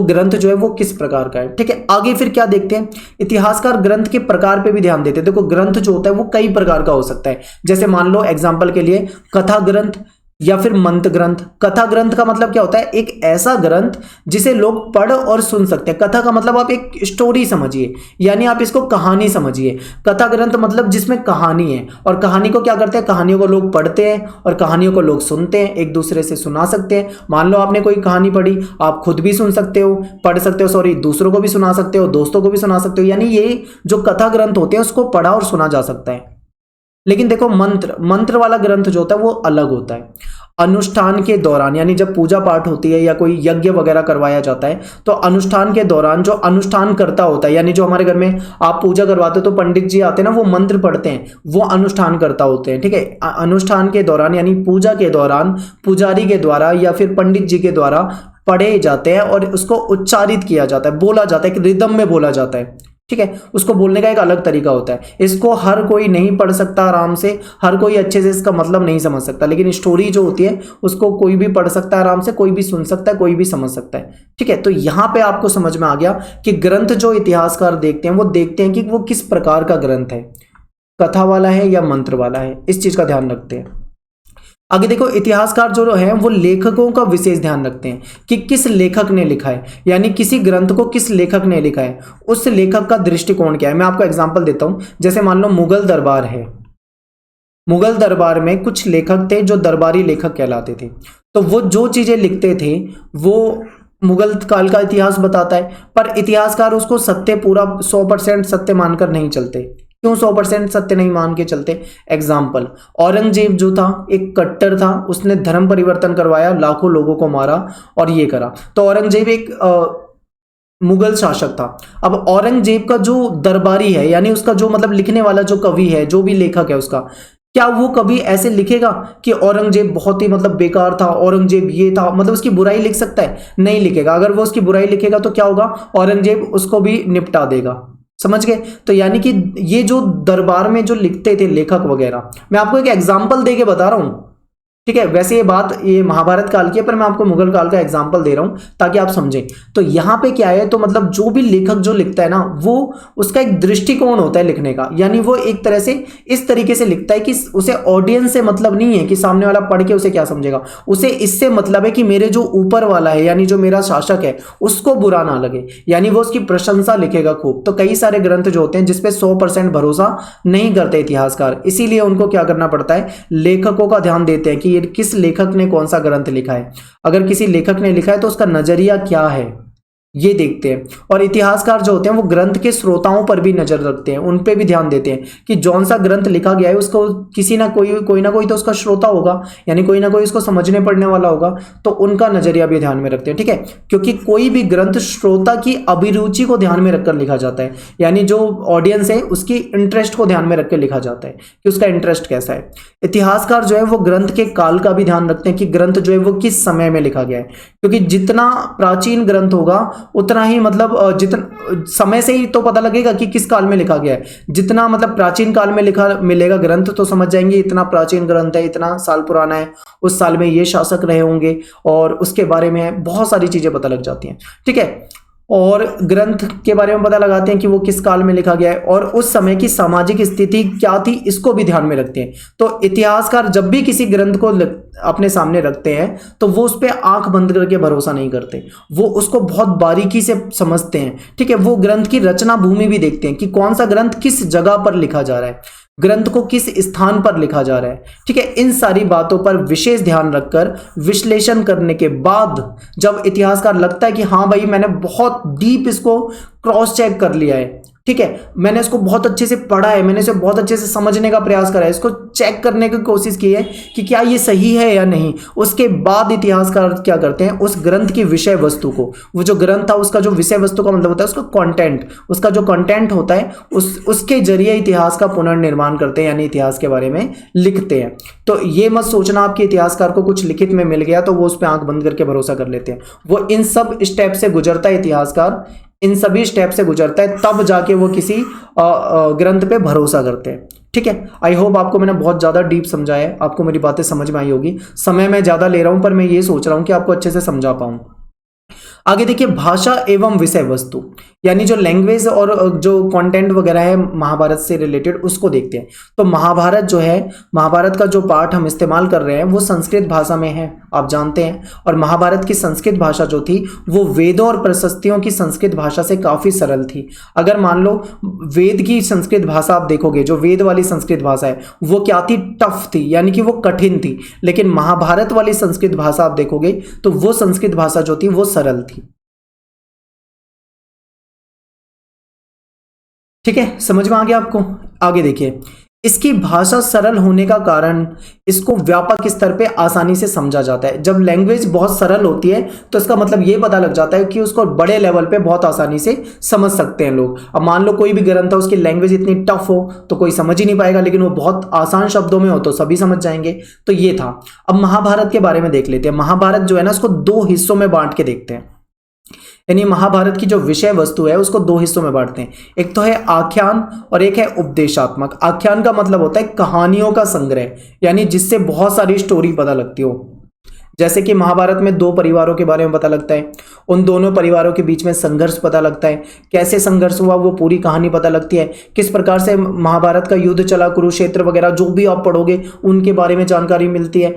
ग्रंथ जो है वो किस प्रकार का है। ठीक है, आगे फिर क्या देखते हैं, इतिहासकार ग्रंथ के प्रकार पे भी ध्यान देते हैं। देखो ग्रंथ जो होता है वो कई प्रकार का हो सकता है, जैसे मान लो एग्जाम्पल के लिए कथा ग्रंथ या फिर मंत्र ग्रंथ। कथा ग्रंथ का मतलब क्या होता है, एक ऐसा ग्रंथ जिसे लोग पढ़ और सुन सकते हैं। कथा का मतलब आप एक स्टोरी समझिए, यानी आप इसको कहानी समझिए। कथा ग्रंथ मतलब जिसमें कहानी है, और कहानी को क्या करते हैं, कहानियों को लोग पढ़ते हैं और कहानियों को लोग सुनते हैं, एक दूसरे से सुना सकते हैं। मान लो आपने कोई कहानी पढ़ी, आप खुद भी सुन सकते हो, पढ़ सकते हो, सॉरी दूसरों को भी सुना सकते हो, दोस्तों को भी सुना सकते हो, यानी ये जो कथा ग्रंथ होते हैं उसको पढ़ा और सुना जा सकता है। लेकिन देखो मंत्र वाला ग्रंथ जो होता है वो अलग होता है। अनुष्ठान के दौरान, यानी जब पूजा पाठ होती है या कोई यज्ञ वगैरह करवाया जाता है तो अनुष्ठान के दौरान जो अनुष्ठान करता होता है, यानी जो हमारे घर में आप पूजा करवाते हो तो पंडित जी आते हैं ना, वो मंत्र पढ़ते हैं, वो अनुष्ठान करता होते हैं। ठीक है, अनुष्ठान के दौरान यानी पूजा के दौरान पुजारी के द्वारा या फिर पंडित जी के द्वारा पढ़े जाते हैं और उसको उच्चारित किया जाता है, बोला जाता है, एक रिदम में बोला जाता है। ठीक है, उसको बोलने का एक अलग तरीका होता है। इसको हर कोई नहीं पढ़ सकता आराम से, हर कोई अच्छे से इसका मतलब नहीं समझ सकता, लेकिन स्टोरी जो होती है उसको कोई भी पढ़ सकता है आराम से, कोई भी सुन सकता है, कोई भी समझ सकता है। ठीक है, तो यहां पे आपको समझ में आ गया कि ग्रंथ जो इतिहासकार देखते हैं वो देखते हैं कि वो किस प्रकार का ग्रंथ है, कथा वाला है या मंत्र वाला है, इस चीज का ध्यान रखते हैं। आगे देखो, इतिहासकार जो है वो लेखकों का विशेष ध्यान रखते हैं कि किस लेखक ने लिखा है, यानी किसी ग्रंथ को किस लेखक ने लिखा है, उस लेखक का दृष्टिकोण क्या है। मैं आपको एग्जांपल देता हूं, जैसे मान लो मुगल दरबार है, मुगल दरबार में कुछ लेखक थे जो दरबारी लेखक कहलाते थे, तो वो जो चीजें लिखते थे वो मुगल काल का इतिहास बताता है, पर इतिहासकार उसको सत्य पूरा 100% सत्य मानकर नहीं चलते। क्यों 100% सत्य नहीं मान के चलते? एग्जाम्पल, औरंगजेब जो था एक कट्टर था, उसने धर्म परिवर्तन करवाया, लाखों लोगों को मारा और ये करा, तो औरंगजेब एक मुगल शासक था। अब औरंगजेब का जो दरबारी है, यानी उसका जो मतलब लिखने वाला जो कवि है, जो भी लेखक है उसका, क्या वो कभी ऐसे लिखेगा कि औरंगजेब बहुत ही मतलब बेकार था, औरंगजेब ये था, मतलब उसकी बुराई लिख सकता है? नहीं लिखेगा। अगर वो उसकी बुराई लिखेगा तो क्या होगा, औरंगजेब उसको भी निपटा देगा। समझ गए? तो यानी कि ये जो दरबार में जो लिखते थे लेखक वगैरह, मैं आपको एक एग्जाम्पल दे के बता रहा हूं, ठीक है। वैसे ये बात ये महाभारत काल की है, पर मैं आपको मुगल काल का एग्जांपल दे रहा हूं ताकि आप समझें। तो यहां पे क्या है, तो मतलब जो भी लेखक जो लिखता है ना, वो उसका एक दृष्टिकोण होता है लिखने का, यानी वो एक तरह से इस तरीके से लिखता है कि उसे ऑडियंस से मतलब नहीं है कि सामने वाला पढ़ के उसे क्या समझेगा, उसे इससे मतलब है कि मेरे जो ऊपर वाला है, यानी जो मेरा शासक है, उसको बुरा ना लगे, यानी वो उसकी प्रशंसा लिखेगा खूब। तो कई सारे ग्रंथ जो होते हैं जिसपे 100% भरोसा नहीं करते इतिहासकार, इसीलिए उनको क्या करना पड़ता है, लेखकों का ध्यान देते हैं कि किस लेखक ने कौन सा ग्रंथ लिखा है। अगर किसी लेखक ने लिखा है तो उसका नजरिया क्या है, ये देखते हैं। और इतिहासकार जो होते हैं वो ग्रंथ के श्रोताओं पर भी नजर रखते हैं, उन पे भी ध्यान देते हैं कि जौन सा ग्रंथ लिखा गया है उसको किसी ना कोई तो उसका श्रोता होगा, यानी कोई ना कोई उसको समझने पड़ने वाला होगा, तो उनका नजरिया भी ध्यान में रखते हैं। ठीक है, क्योंकि कोई भी ग्रंथ श्रोता की अभिरुचि को ध्यान में रखकर लिखा जाता है, यानी जो ऑडियंस है उसकी इंटरेस्ट को ध्यान में रखकर लिखा जाता है कि उसका इंटरेस्ट कैसा है। इतिहासकार जो है वो ग्रंथ के काल का भी ध्यान रखते हैं कि ग्रंथ जो है वो किस समय में लिखा गया है, क्योंकि जितना प्राचीन ग्रंथ होगा उतना ही मतलब जितना समय से ही तो पता लगेगा कि किस काल में लिखा गया है। जितना मतलब प्राचीन काल में लिखा मिलेगा ग्रंथ तो समझ जाएंगे इतना प्राचीन ग्रंथ है, इतना साल पुराना है, उस साल में ये शासक रहे होंगे, और उसके बारे में बहुत सारी चीजें पता लग जाती हैं। ठीक है, और ग्रंथ के बारे में पता लगाते हैं कि वो किस काल में लिखा गया है और उस समय की सामाजिक स्थिति क्या थी, इसको भी ध्यान में रखते हैं। तो इतिहासकार जब भी किसी ग्रंथ को अपने सामने रखते हैं तो वो उस पर आंख बंद करके भरोसा नहीं करते, वो उसको बहुत बारीकी से समझते हैं। ठीक है, वो ग्रंथ की रचना भूमि भी देखते हैं कि कौन सा ग्रंथ किस जगह पर लिखा जा रहा है, ग्रंथ को किस स्थान पर लिखा जा रहा है। ठीक है, इन सारी बातों पर विशेष ध्यान रखकर विश्लेषण करने के बाद जब इतिहासकार लगता है कि हाँ भाई मैंने बहुत डीप इसको क्रॉस चेक कर लिया है, ठीक है, मैंने इसको बहुत अच्छे से पढ़ा है, मैंने इसे बहुत अच्छे से समझने का प्रयास करा है, इसको चेक करने की कोशिश की है कि क्या ये सही है या नहीं, उसके बाद इतिहासकार क्या करते हैं, उस ग्रंथ की विषय वस्तु को, वो जो ग्रंथ था उसका जो विषय वस्तु का मतलब होता है उसका कंटेंट, उसका जो कंटेंट होता है उसके जरिए इतिहास का पुनर्निर्माण करते हैं, यानी इतिहास के बारे में लिखते हैं। तो ये मत सोचना आपके इतिहासकार को कुछ लिखित में मिल गया तो वो उस पर आंख बंद करके भरोसा कर लेते हैं। वो इन सब स्टेप से गुजरता है इतिहासकार, इन सभी स्टेप से गुजरता है, तब जाके वो किसी ग्रंथ पे भरोसा करते हैं। ठीक है, आई होप आपको मैंने बहुत ज़्यादा डीप समझाया है, आपको मेरी बातें समझ में आई होगी। समय मैं ज़्यादा ले रहा हूं पर मैं ये सोच रहा हूं कि आपको अच्छे से समझा पाऊं। आगे देखिए, भाषा एवं विषय वस्तु, यानी जो लैंग्वेज और जो कंटेंट वगैरह है महाभारत से रिलेटेड उसको देखते हैं। तो महाभारत जो है, महाभारत का जो पाठ हम इस्तेमाल कर रहे हैं वो संस्कृत भाषा में है, आप जानते हैं। और महाभारत की संस्कृत भाषा जो थी वो वेदों और प्रशस्तियों की संस्कृत भाषा से काफ़ी सरल थी। अगर मान लो वेद की संस्कृत भाषा आप देखोगे, जो वेद वाली संस्कृत भाषा है वो क्या थी, टफ थी, यानी कि वो कठिन थी। लेकिन महाभारत वाली संस्कृत भाषा आप देखोगे तो वो संस्कृत भाषा जो थी वो सरल थी। ठीक है, समझ में आ गया आपको? आगे देखिए, इसकी भाषा सरल होने का कारण इसको व्यापक स्तर पे आसानी से समझा जाता है। जब लैंग्वेज बहुत सरल होती है तो इसका मतलब ये पता लग जाता है कि उसको बड़े लेवल पे बहुत आसानी से समझ सकते हैं लोग। अब मान लो कोई भी ग्रंथ है, उसकी लैंग्वेज इतनी टफ हो तो कोई समझ ही नहीं पाएगा, लेकिन वो बहुत आसान शब्दों में हो तो सभी समझ जाएंगे। तो ये था। अब महाभारत के बारे में देख लेते हैं। महाभारत जो है ना, उसको दो हिस्सों में बांट के देखते हैं। यानी महाभारत की जो विषय वस्तु है उसको दो हिस्सों में बांटते हैं, एक तो है आख्यान और एक है उपदेशात्मक। आख्यान का मतलब होता है कहानियों का संग्रह, यानी जिससे बहुत सारी स्टोरी पता लगती हो। जैसे कि महाभारत में दो परिवारों के बारे में पता लगता है, उन दोनों परिवारों के बीच में संघर्ष पता लगता है, कैसे संघर्ष हुआ वो पूरी कहानी पता लगती है, किस प्रकार से महाभारत का युद्ध चला, कुरुक्षेत्र वगैरह जो भी आप पढ़ोगे उनके बारे में जानकारी मिलती है।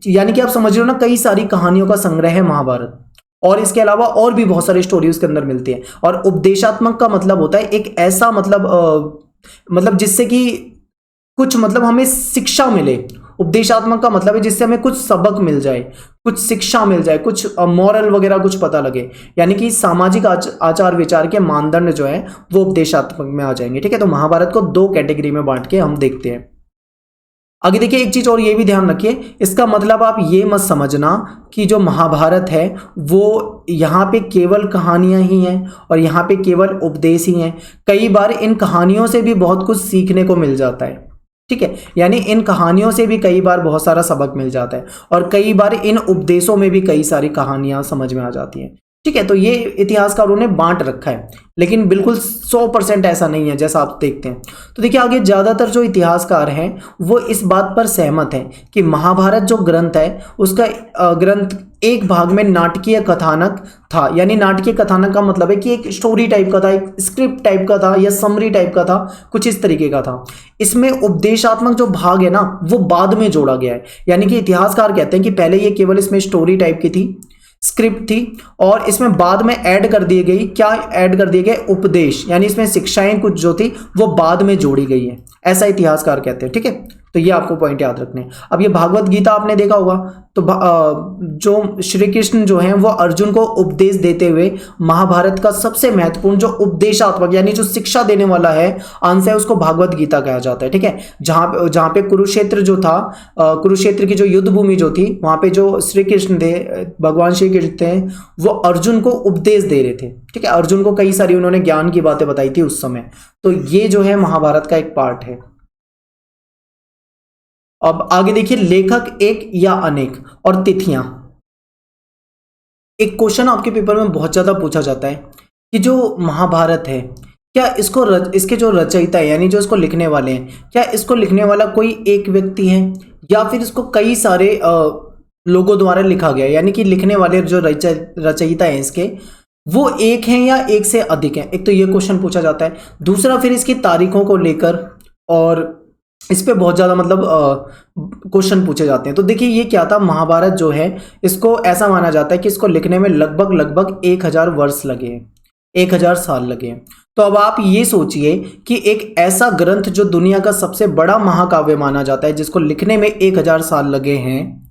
यानी कि आप समझ रहे हो ना, कई सारी कहानियों का संग्रह है महाभारत। और इसके अलावा और भी बहुत सारी स्टोरी उसके अंदर मिलती है। और उपदेशात्मक का मतलब होता है एक ऐसा मतलब जिससे कि कुछ मतलब हमें शिक्षा मिले। उपदेशात्मक का मतलब है जिससे हमें कुछ सबक मिल जाए, कुछ शिक्षा मिल जाए, कुछ मॉरल वगैरह कुछ पता लगे, यानी कि सामाजिक आचार विचार के मानदंड जो है वो उपदेशात्मक में आ जाएंगे। ठीक है, तो महाभारत को दो कैटेगरी में बांट के हम देखते हैं। आगे देखिए, एक चीज और ये भी ध्यान रखिए, इसका मतलब आप ये मत समझना कि जो महाभारत है वो यहाँ पे केवल कहानियां ही हैं और यहाँ पे केवल उपदेश ही हैं। कई बार इन कहानियों से भी बहुत कुछ सीखने को मिल जाता है। ठीक है, यानी इन कहानियों से भी कई बार बहुत सारा सबक मिल जाता है और कई बार इन उपदेशों में भी कई सारी कहानियां समझ में आ जाती हैं। ठीक है, तो ये इतिहासकारों ने बांट रखा है, लेकिन बिल्कुल 100% ऐसा नहीं है जैसा आप देखते हैं। तो देखिए आगे, ज़्यादातर जो इतिहासकार हैं वो इस बात पर सहमत हैं कि महाभारत जो ग्रंथ है उसका ग्रंथ एक भाग में नाटकीय कथानक था। यानी नाटकीय कथानक का मतलब है कि एक स्टोरी टाइप का था, एक स्क्रिप्ट टाइप का था या समरी टाइप का था, कुछ इस तरीके का था। इसमें उपदेशात्मक जो भाग है ना वो बाद में जोड़ा गया है। यानी कि इतिहासकार कहते हैं कि पहले ये केवल इसमें स्टोरी टाइप की थी, स्क्रिप्ट थी, और इसमें बाद में ऐड कर दिए गई, क्या ऐड कर दिए गए, उपदेश, यानी इसमें शिक्षाएं कुछ जो थी वो बाद में जोड़ी गई है, ऐसा इतिहासकार कहते हैं। ठीक है, तो ये आपको पॉइंट याद रखने हैं। अब ये भागवत गीता आपने देखा होगा, तो जो श्री कृष्ण जो हैं वो अर्जुन को उपदेश देते हुए महाभारत का सबसे महत्वपूर्ण जो उपदेशात्मक यानी जो शिक्षा देने वाला है अंश है उसको भागवत गीता कहा जाता है। ठीक है, जहाँ पे कुरुक्षेत्र जो था, कुरुक्षेत्र की जो युद्ध भूमि जो थी, वहां पे जो श्री कृष्ण थे, भगवान श्री कृष्ण थे, वो अर्जुन को उपदेश दे रहे थे। ठीक है, अर्जुन को कई सारी उन्होंने ज्ञान की बातें बताई थी उस समय। तो ये जो है महाभारत का एक पार्ट है। अब आगे देखिए, लेखक एक या अनेक और तिथियां। एक क्वेश्चन आपके पेपर में बहुत ज्यादा पूछा जाता है कि जो महाभारत है क्या इसके जो रचयिता है यानी जो इसको लिखने वाले हैं, क्या इसको लिखने वाला कोई एक व्यक्ति है या फिर इसको कई सारे लोगों द्वारा लिखा गया है, यानी कि लिखने वाले जो रचयिता है इसके वो एक हैं या एक से अधिक हैं। एक तो ये क्वेश्चन पूछा जाता है। दूसरा, फिर इसकी तारीखों को लेकर और इस पे बहुत ज़्यादा मतलब क्वेश्चन पूछे जाते हैं। तो देखिए ये क्या था, महाभारत जो है इसको ऐसा माना जाता है कि इसको लिखने में लगभग 1000 वर्ष लगे हैं, 1000 साल लगे हैं। तो अब आप ये सोचिए कि एक ऐसा ग्रंथ जो दुनिया का सबसे बड़ा महाकाव्य माना जाता है जिसको लिखने में 1000 साल लगे हैं,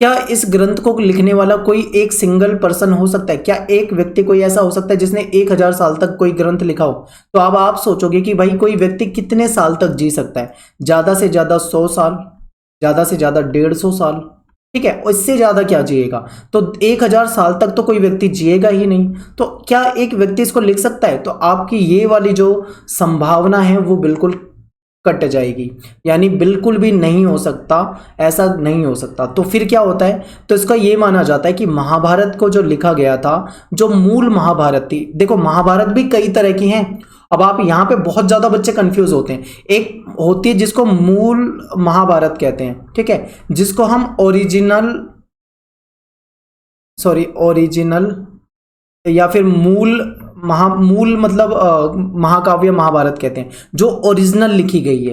क्या इस ग्रंथ को लिखने वाला कोई एक सिंगल पर्सन हो सकता है? क्या एक व्यक्ति कोई ऐसा हो सकता है जिसने 1000 साल तक कोई ग्रंथ लिखा हो? तो अब आप सोचोगे कि भाई कोई व्यक्ति कितने साल तक जी सकता है? ज्यादा से ज्यादा 100 साल, ज्यादा से ज्यादा 150 साल। ठीक है, इससे ज्यादा क्या जिएगा? तो 1000 साल तक तो कोई व्यक्ति जिएगा ही नहीं। तो क्या एक व्यक्ति इसको लिख सकता है? तो आपकी ये वाली जो संभावना है वो बिल्कुल कट जाएगी, यानी बिल्कुल भी नहीं हो सकता, ऐसा नहीं हो सकता। तो फिर क्या होता है, तो इसका ये माना जाता है कि महाभारत को जो लिखा गया था, जो मूल महाभारत थी, देखो महाभारत भी कई तरह की हैं। अब आप यहाँ पे बहुत ज्यादा बच्चे कंफ्यूज होते हैं। एक होती है जिसको मूल महाभारत कहते हैं, ठीक है, जिसको हम ओरिजिनल या फिर मूल मतलब महाकाव्य महाभारत कहते हैं, जो ओरिजिनल लिखी गई है।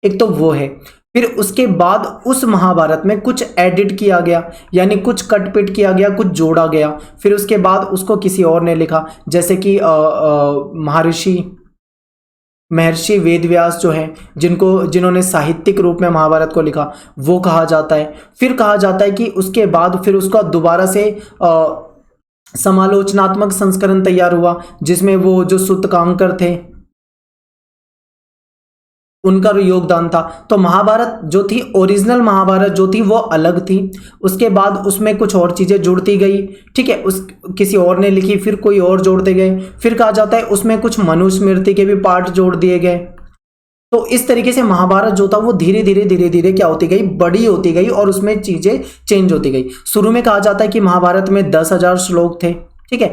एक तो वो है। फिर उसके बाद उस महाभारत में कुछ एडिट किया गया, यानी कुछ कटपिट किया गया, कुछ जोड़ा गया। फिर उसके बाद उसको किसी और ने लिखा, जैसे कि महर्षि वेदव्यास जो हैं, जिन्होंने साहित्यिक रूप में महाभारत को लिखा, वो कहा जाता है। फिर कहा जाता है कि उसके बाद फिर उसका दोबारा से समालोचनात्मक संस्करण तैयार हुआ, जिसमें वो जो सूतकांकर थे उनका योगदान था। तो महाभारत जो थी, ओरिजिनल महाभारत जो थी वो अलग थी। उसके बाद उसमें कुछ और चीजें जुड़ती गई, ठीक है, किसी और ने लिखी, फिर कोई और जोड़ते गए। फिर कहा जाता है उसमें कुछ मनुस्मृति के भी पार्ट जोड़ दिए गए। तो इस तरीके से महाभारत जो था वो धीरे धीरे क्या होती गई, बड़ी होती गई और उसमें चीजें चेंज होती गई। शुरू में कहा जाता है कि महाभारत में 10,000 श्लोक थे, ठीक है।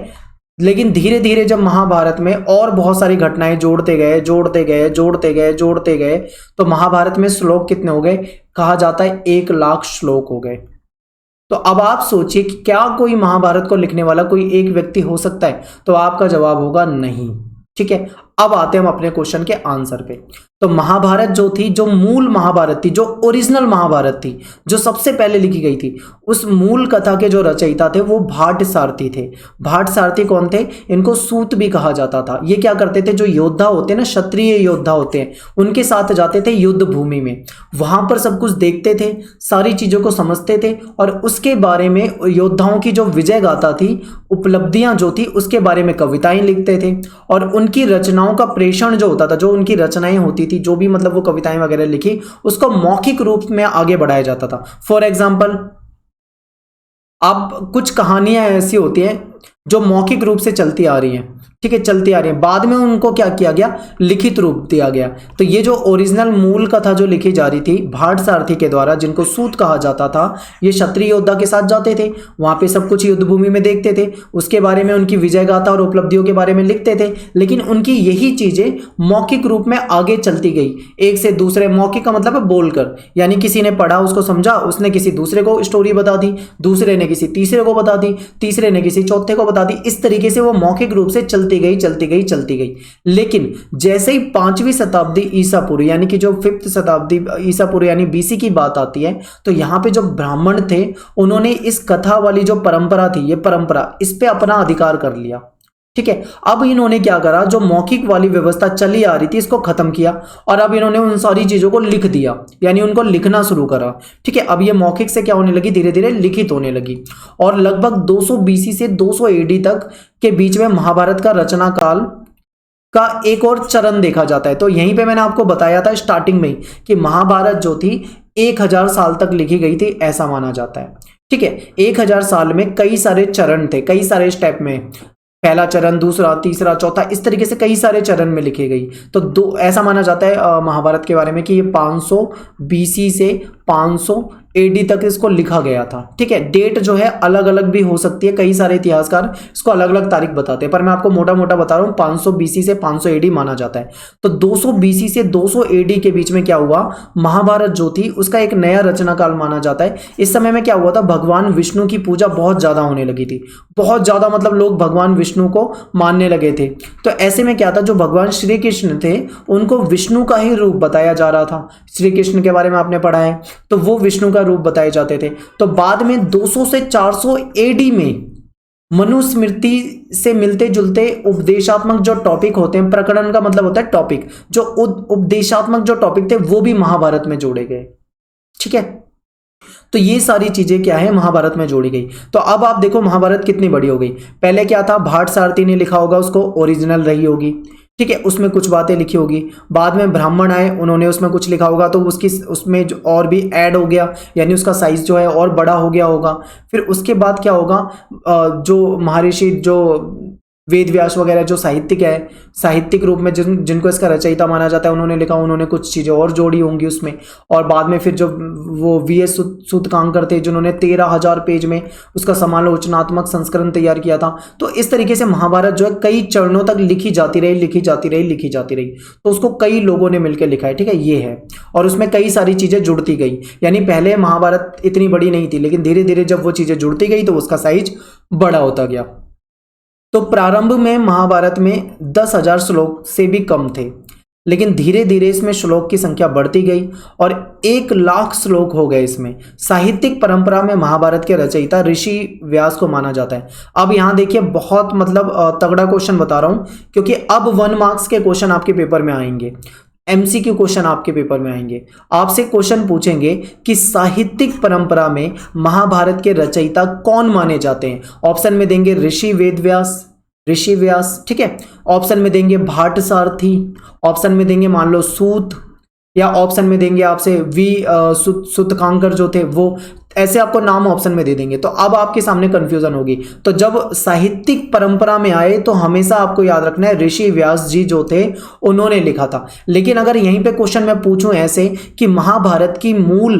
लेकिन धीरे धीरे जब महाभारत में और बहुत सारी घटनाएं जोड़ते गए जोड़ते गए जोड़ते गए जोड़ते गए, तो महाभारत में श्लोक कितने हो गए? कहा जाता है 1,00,000 श्लोक हो गए। तो अब आप सोचिए कि क्या कोई महाभारत को लिखने वाला कोई एक व्यक्ति हो सकता है? तो आपका जवाब होगा नहीं। ठीक है, अब आते हैं हम अपने क्वेश्चन के आंसर पे। तो महाभारत जो थी, जो मूल महाभारत थी, जो ओरिजिनल महाभारत थी, जो सबसे पहले लिखी गई थी, उस मूल कथा के जो रचयिता थे वो भाट सारथी थे। भाट सारथी कौन थे? इनको सूत भी कहा जाता था। ये क्या करते थे? जो योद्धा होते हैं ना, क्षत्रिय योद्धा होते हैं, उनके साथ जाते थे युद्ध भूमि में, वहां पर सब कुछ देखते थे, सारी चीजों को समझते थे, और उसके बारे में योद्धाओं की जो विजय गाथा थी, उपलब्धियां जो थी, उसके बारे में कविताएं लिखते थे। और उनकी रचनाओं का प्रेषण जो होता था, जो उनकी रचनाएं होती थी, जो भी मतलब वो कविताएं वगैरह लिखी, उसको मौखिक रूप में आगे बढ़ाया जाता था। फॉर एग्जाम्पल, अब कुछ कहानियां ऐसी होती हैं जो मौखिक रूप से चलती आ रही हैं, ठीक है, चलती आ रही है, बाद में उनको क्या किया गया? लिखित रूप दिया गया। तो ये जो ओरिजिनल मूल कथा जो लिखी जा रही थी भाट सारथी के द्वारा, जिनको सूत कहा जाता था, ये क्षत्रिय योद्धा के साथ जाते थे, वहां पे सब कुछ युद्ध भूमि में देखते थे, उसके बारे में, उनकी विजय गाथा और उपलब्धियों के बारे में लिखते थे। लेकिन उनकी यही चीजें मौखिक रूप में आगे चलती गई, एक से दूसरे। मौखिक का मतलब है बोलकर, यानी किसी ने पढ़ा, उसको समझा, उसने किसी दूसरे को स्टोरी बता दी, दूसरे ने किसी तीसरे को बता दी, तीसरे ने किसी चौथे को बता दी। इस तरीके से वो मौखिक रूप से चलती गई चलती गई चलती गई। लेकिन जैसे ही 5वीं शताब्दी ईसा पूर्व, यानी कि जो 5th शताब्दी ईसा पूर्व यानी बीसी की बात आती है, तो यहां पे जो ब्राह्मण थे, उन्होंने इस कथा वाली जो परंपरा थी, ये परंपरा, इस पे अपना अधिकार कर लिया। ठीक है, अब इन्होंने क्या करा? जो मौखिक वाली व्यवस्था चली आ रही थी, इसको खत्म किया, और अब इन्होंने उन सारी चीजों को लिख दिया, यानी उनको लिखना शुरू करा। ठीक है, अब ये मौखिक से क्या होने लगी? धीरे धीरे लिखित होने लगी। और लगभग 200 बीसी से 200 एडी तक के बीच में महाभारत का रचना काल का एक और चरण देखा जाता है। तो यहीं पे मैंने आपको बताया था स्टार्टिंग में ही कि महाभारत जो थी 1000 साल तक लिखी गई थी, ऐसा माना जाता है। ठीक है, 1000 साल में कई सारे चरण थे, कई सारे स्टेप में, पहला चरण, दूसरा, तीसरा, चौथा, इस तरीके से कई सारे चरण में लिखी गई। तो दो ऐसा माना जाता है महाभारत के बारे में कि ये 500 बीसी से 500 एडी तक इसको लिखा गया था। ठीक है, डेट जो है अलग अलग भी हो सकती है, कई सारे इतिहासकार इसको अलग अलग तारीख बताते हैं, पर मैं आपको मोटा मोटा बता रहा हूँ, 500 बीसी से 500 एडी माना जाता है। तो 200 बीसी से 200 एडी के बीच में क्या हुआ? महाभारत जो थी उसका एक नया रचना काल माना जाता है। इस समय में क्या हुआ था? भगवान विष्णु की पूजा बहुत ज्यादा होने लगी थी, बहुत ज्यादा, मतलब लोग भगवान विष्णु को मानने लगे थे। तो ऐसे में क्या था? जो भगवान श्री कृष्ण थे, उनको विष्णु का ही रूप बताया जा रहा था। श्री कृष्ण के बारे में आपने पढ़ा है, तो वो विष्णु का रूप बताए जाते थे। तो बाद में 200 से 400 एडी में मनुस्मृति से मिलते जुलते उपदेशात्मक जो टॉपिक होते हैं, प्रकरण का मतलब होता है टॉपिक, जो उपदेशात्मक जो टॉपिक थे वो भी महाभारत में जोड़े गए। ठीक है, तो ये सारी चीजें क्या है? महाभारत में जोड़ी गई। तो अब आप देखो महाभारत कितनी बड़ी हो गई। पहले क्या था? भाट सारथी ने लिखा होगा, उसको ओरिजिनल रही होगी। ठीक है, उसमें कुछ बातें लिखी होगी। बाद में ब्राह्मण आए, उन्होंने उसमें कुछ लिखा होगा, तो उसमें जो और भी ऐड हो गया, यानी उसका साइज जो है और बड़ा हो गया होगा। फिर उसके बाद क्या होगा? जो महर्षि, जो वेद व्यास वगैरह जो साहित्यिक है, साहित्यिक रूप में जिनको इसका रचयिता माना जाता है, उन्होंने लिखा, उन्होंने कुछ चीज़ें और जोड़ी होंगी उसमें। और बाद में फिर जो वो वीएस सूतकांकर थे, जिन्होंने 13,000 पेज में उसका समालोचनात्मक संस्करण तैयार किया था। तो इस तरीके से महाभारत जो है कई चरणों तक लिखी जाती रही, लिखी जाती रही, लिखी जाती रही। तो उसको कई लोगों ने मिलकर लिखा है। ठीक है, ये है, और उसमें कई सारी चीज़ें जुड़ती गई। यानी पहले महाभारत इतनी बड़ी नहीं थी, लेकिन धीरे धीरे जब वो चीज़ें जुड़ती गई तो उसका साइज बड़ा होता गया। तो प्रारंभ में महाभारत में 10,000 श्लोक से भी कम थे, लेकिन धीरे धीरे इसमें श्लोक की संख्या बढ़ती गई और 1,00,000 श्लोक हो गए इसमें। साहित्यिक परंपरा में महाभारत के रचयिता ऋषि व्यास को माना जाता है। अब यहाँ देखिए, बहुत मतलब तगड़ा क्वेश्चन बता रहा हूँ, क्योंकि अब 1 मार्क्स के क्वेश्चन आपके पेपर में आएंगे, एमसीक्यू क्वेश्चन आपके पेपर में आएंगे। आपसे क्वेश्चन पूछेंगे कि साहित्यिक परंपरा में महाभारत के रचयिता कौन माने जाते हैं। ऑप्शन में देंगे ऋषि व्यास, ठीक है, ऑप्शन में देंगे भाट सारथी, ऑप्शन में देंगे मान लो सूत, या ऑप्शन में देंगे आपसे सूतकांकर जो थे वो। ऐसे आपको नाम ऑप्शन में दे देंगे, तो अब आपके सामने कंफ्यूजन होगी। तो जब साहित्यिक परंपरा में आए तो हमेशा आपको याद रखना है ऋषि व्यास जी जो थे उन्होंने लिखा था। लेकिन अगर यहीं पे क्वेश्चन मैं पूछूं ऐसे कि महाभारत की मूल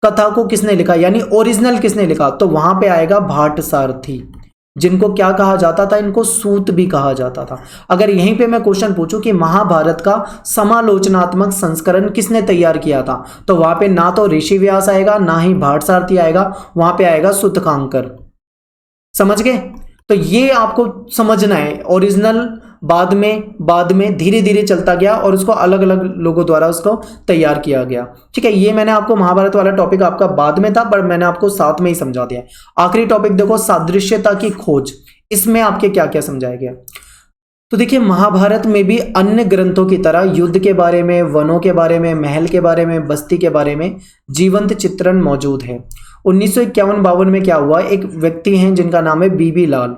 कथा को किसने लिखा, यानी ओरिजिनल किसने लिखा, तो वहां पे आएगा भाट सारथी। जिनको क्या कहा जाता था, इनको सूत भी कहा जाता था। अगर यहीं पे मैं क्वेश्चन पूछूं कि महाभारत का समालोचनात्मक संस्करण किसने तैयार किया था, तो वहां पे ना तो ऋषि व्यास आएगा, ना ही भाटसारथी आएगा, वहां पे आएगा सूतकांकर। समझ गए? तो ये आपको समझना है। ओरिजिनल बाद में धीरे धीरे चलता गया और उसको अलग अलग लोगों द्वारा उसको तैयार किया गया। ठीक है, ये मैंने आपको महाभारत वाला टॉपिक आपका बाद में था, पर मैंने आपको साथ में ही समझा दिया। आखिरी टॉपिक देखो, सादृश्यता की खोज। इसमें आपके क्या क्या समझाया गया? तो देखिए, महाभारत में भी अन्य ग्रंथों की तरह युद्ध के बारे में, वनों के बारे में, महल के बारे में, बस्ती के बारे में जीवंत चित्रण मौजूद है। 1951-52 में क्या हुआ, एक व्यक्ति हैं जिनका नाम है बीबी लाल।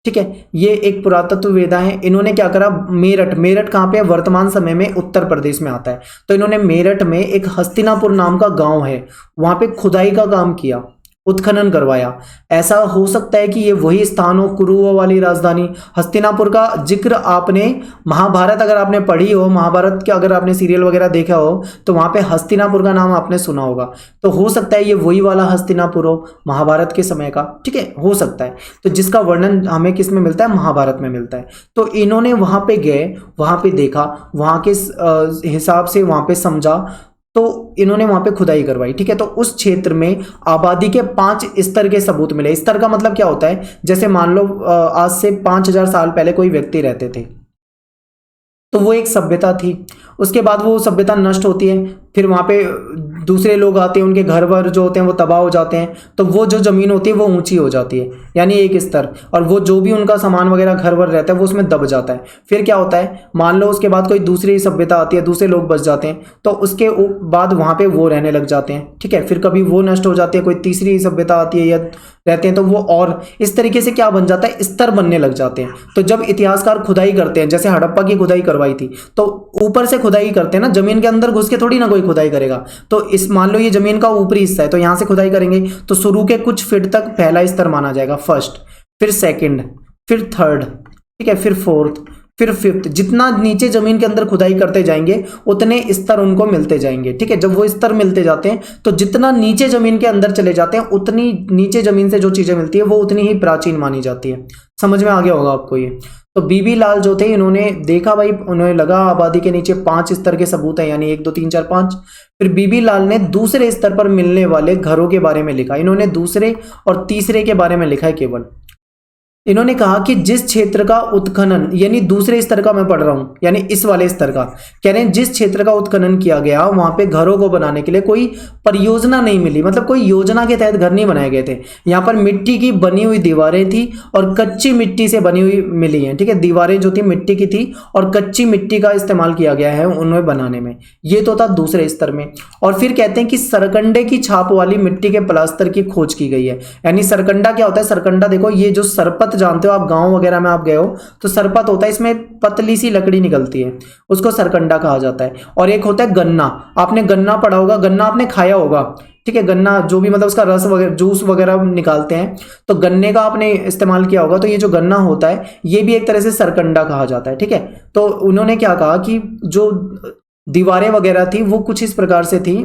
ठीक है, ये एक पुरातत्ववेदा है। इन्होंने क्या करा, मेरठ कहाँ पे है, वर्तमान समय में उत्तर प्रदेश में आता है। तो इन्होंने मेरठ में एक हस्तिनापुर नाम का गांव है, वहां पे खुदाई का काम किया, उत्खनन करवाया। ऐसा हो सकता है कि ये वही स्थान हो, कुरुओं वाली राजधानी हस्तिनापुर का जिक्र आपने महाभारत अगर आपने पढ़ी हो, महाभारत के अगर आपने सीरियल वगैरह देखा हो, तो वहां पे हस्तिनापुर का नाम आपने सुना होगा। तो हो सकता है ये वही वाला हस्तिनापुर हो महाभारत के समय का। ठीक है, हो सकता है। तो जिसका वर्णन हमें किस में मिलता है, महाभारत में मिलता है। तो इन्होंने वहां पे गए, वहां पे देखा, वहां के हिसाब से वहां पे समझा, तो इन्होंने वहां पे खुदाई करवाई। ठीक है, तो उस क्षेत्र में आबादी के 5 स्तर के सबूत मिले। स्तर का मतलब क्या होता है, जैसे मान लो आज से 5000 साल पहले कोई व्यक्ति रहते थे, तो वो एक सभ्यता थी। उसके बाद वो सभ्यता नष्ट होती है, फिर वहां पे दूसरे लोग आते हैं, उनके घर वर जो होते हैं वो तबाह हो जाते हैं, तो वो जो जमीन होती है वो ऊंची हो जाती है, यानी एक स्तर, और वो जो भी उनका सामान वगैरह घर वर रहता है वो उसमें दब जाता है। फिर क्या होता है, मान लो उसके बाद कोई दूसरी सभ्यता आती है, दूसरे लोग बच जाते हैं, तो उसके बाद वहां पे वो रहने लग जाते हैं। ठीक है, फिर कभी वो नष्ट हो जाती है, कोई तीसरी सभ्यता आती है या रहते हैं, तो वो, और इस तरीके से क्या बन जाता है, स्तर बनने लग जाते हैं। तो जब इतिहासकार खुदाई करते हैं, जैसे हड़प्पा की खुदाई करवाई थी, तो ऊपर से खुदाई करते हैं ना, जमीन के अंदर घुस के थोड़ी ना कोई खुदाई करेगा। तो इस मान लो ये जमीन का ऊपरी हिस्सा है, तो यहां से खुदाई करेंगे, तो शुरू के कुछ फीट तक पहला स्तर माना जाएगा, फर्स्ट, फिर सेकंड, फिर थर्ड, ठीक है, फिर फोर्थ, फिर फिफ्थ। जितना नीचे जमीन के अंदर खुदाई करते जाएंगे उतने स्तर उनको मिलते जाएंगे। ठीक है, जब वो स्तर मिलते जाते हैं, तो जितना नीचे जमीन के अंदर चले जाते हैं, उतनी नीचे जमीन से जो चीजें मिलती है वो उतनी ही प्राचीन मानी जाती है। समझ में आ गया होगा आपको ये। तो बीबी लाल जो थे, इन्होंने देखा भाई, उन्हें लगा आबादी के नीचे 5 स्तर के सबूत हैं, यानी 1 2 3 4 5। फिर बीबी लाल ने दूसरे स्तर पर मिलने वाले घरों के बारे में लिखा। इन्होंने दूसरे और तीसरे के बारे में लिखा है केवल। इन्होंने कहा कि जिस क्षेत्र का उत्खनन, यानी दूसरे स्तर का मैं पढ़ रहा हूं, यानी इस वाले स्तर का कह रहे हैं, जिस क्षेत्र का उत्खनन किया गया वहां पे घरों को बनाने के लिए कोई परियोजना नहीं मिली, मतलब कोई योजना के तहत घर नहीं बनाए गए थे। यहाँ पर मिट्टी की बनी हुई दीवारें थी और कच्ची मिट्टी से बनी हुई मिली हैं। ठीक है, दीवारें जो थी मिट्टी की थी और कच्ची मिट्टी का इस्तेमाल किया गया है उन्हें बनाने में। ये तो था दूसरे स्तर में। और फिर कहते हैं कि सरकंडे की छाप वाली मिट्टी के प्लास्टर की खोज की गई है। यानी सरकंडा क्या होता है, सरकंडा देखो, ये जो सरपत जानते हो आप, गांव वगैरह में आप गए हो तो सरपत होता है, इसमें पतली सी लकड़ी निकलती है, उसको सरकंडा कहा जाता है। और एक होता है गन्ना, आपने गन्ना पढ़ा होगा, गन्ना आपने खाया होगा। ठीक है, गन्ना जो भी मतलब उसका रस वगैरह, जूस वगैरह निकालते हैं, तो गन्ने का आपने इस्तेमाल किया होगा। तो ये जो गन्ना होता है ये भी एक तरह से सरकंडा कहा जाता है। ठीक है, तो उन्होंने क्या कहा कि जो दीवारें वगैरह थी वो कुछ इस प्रकार से थी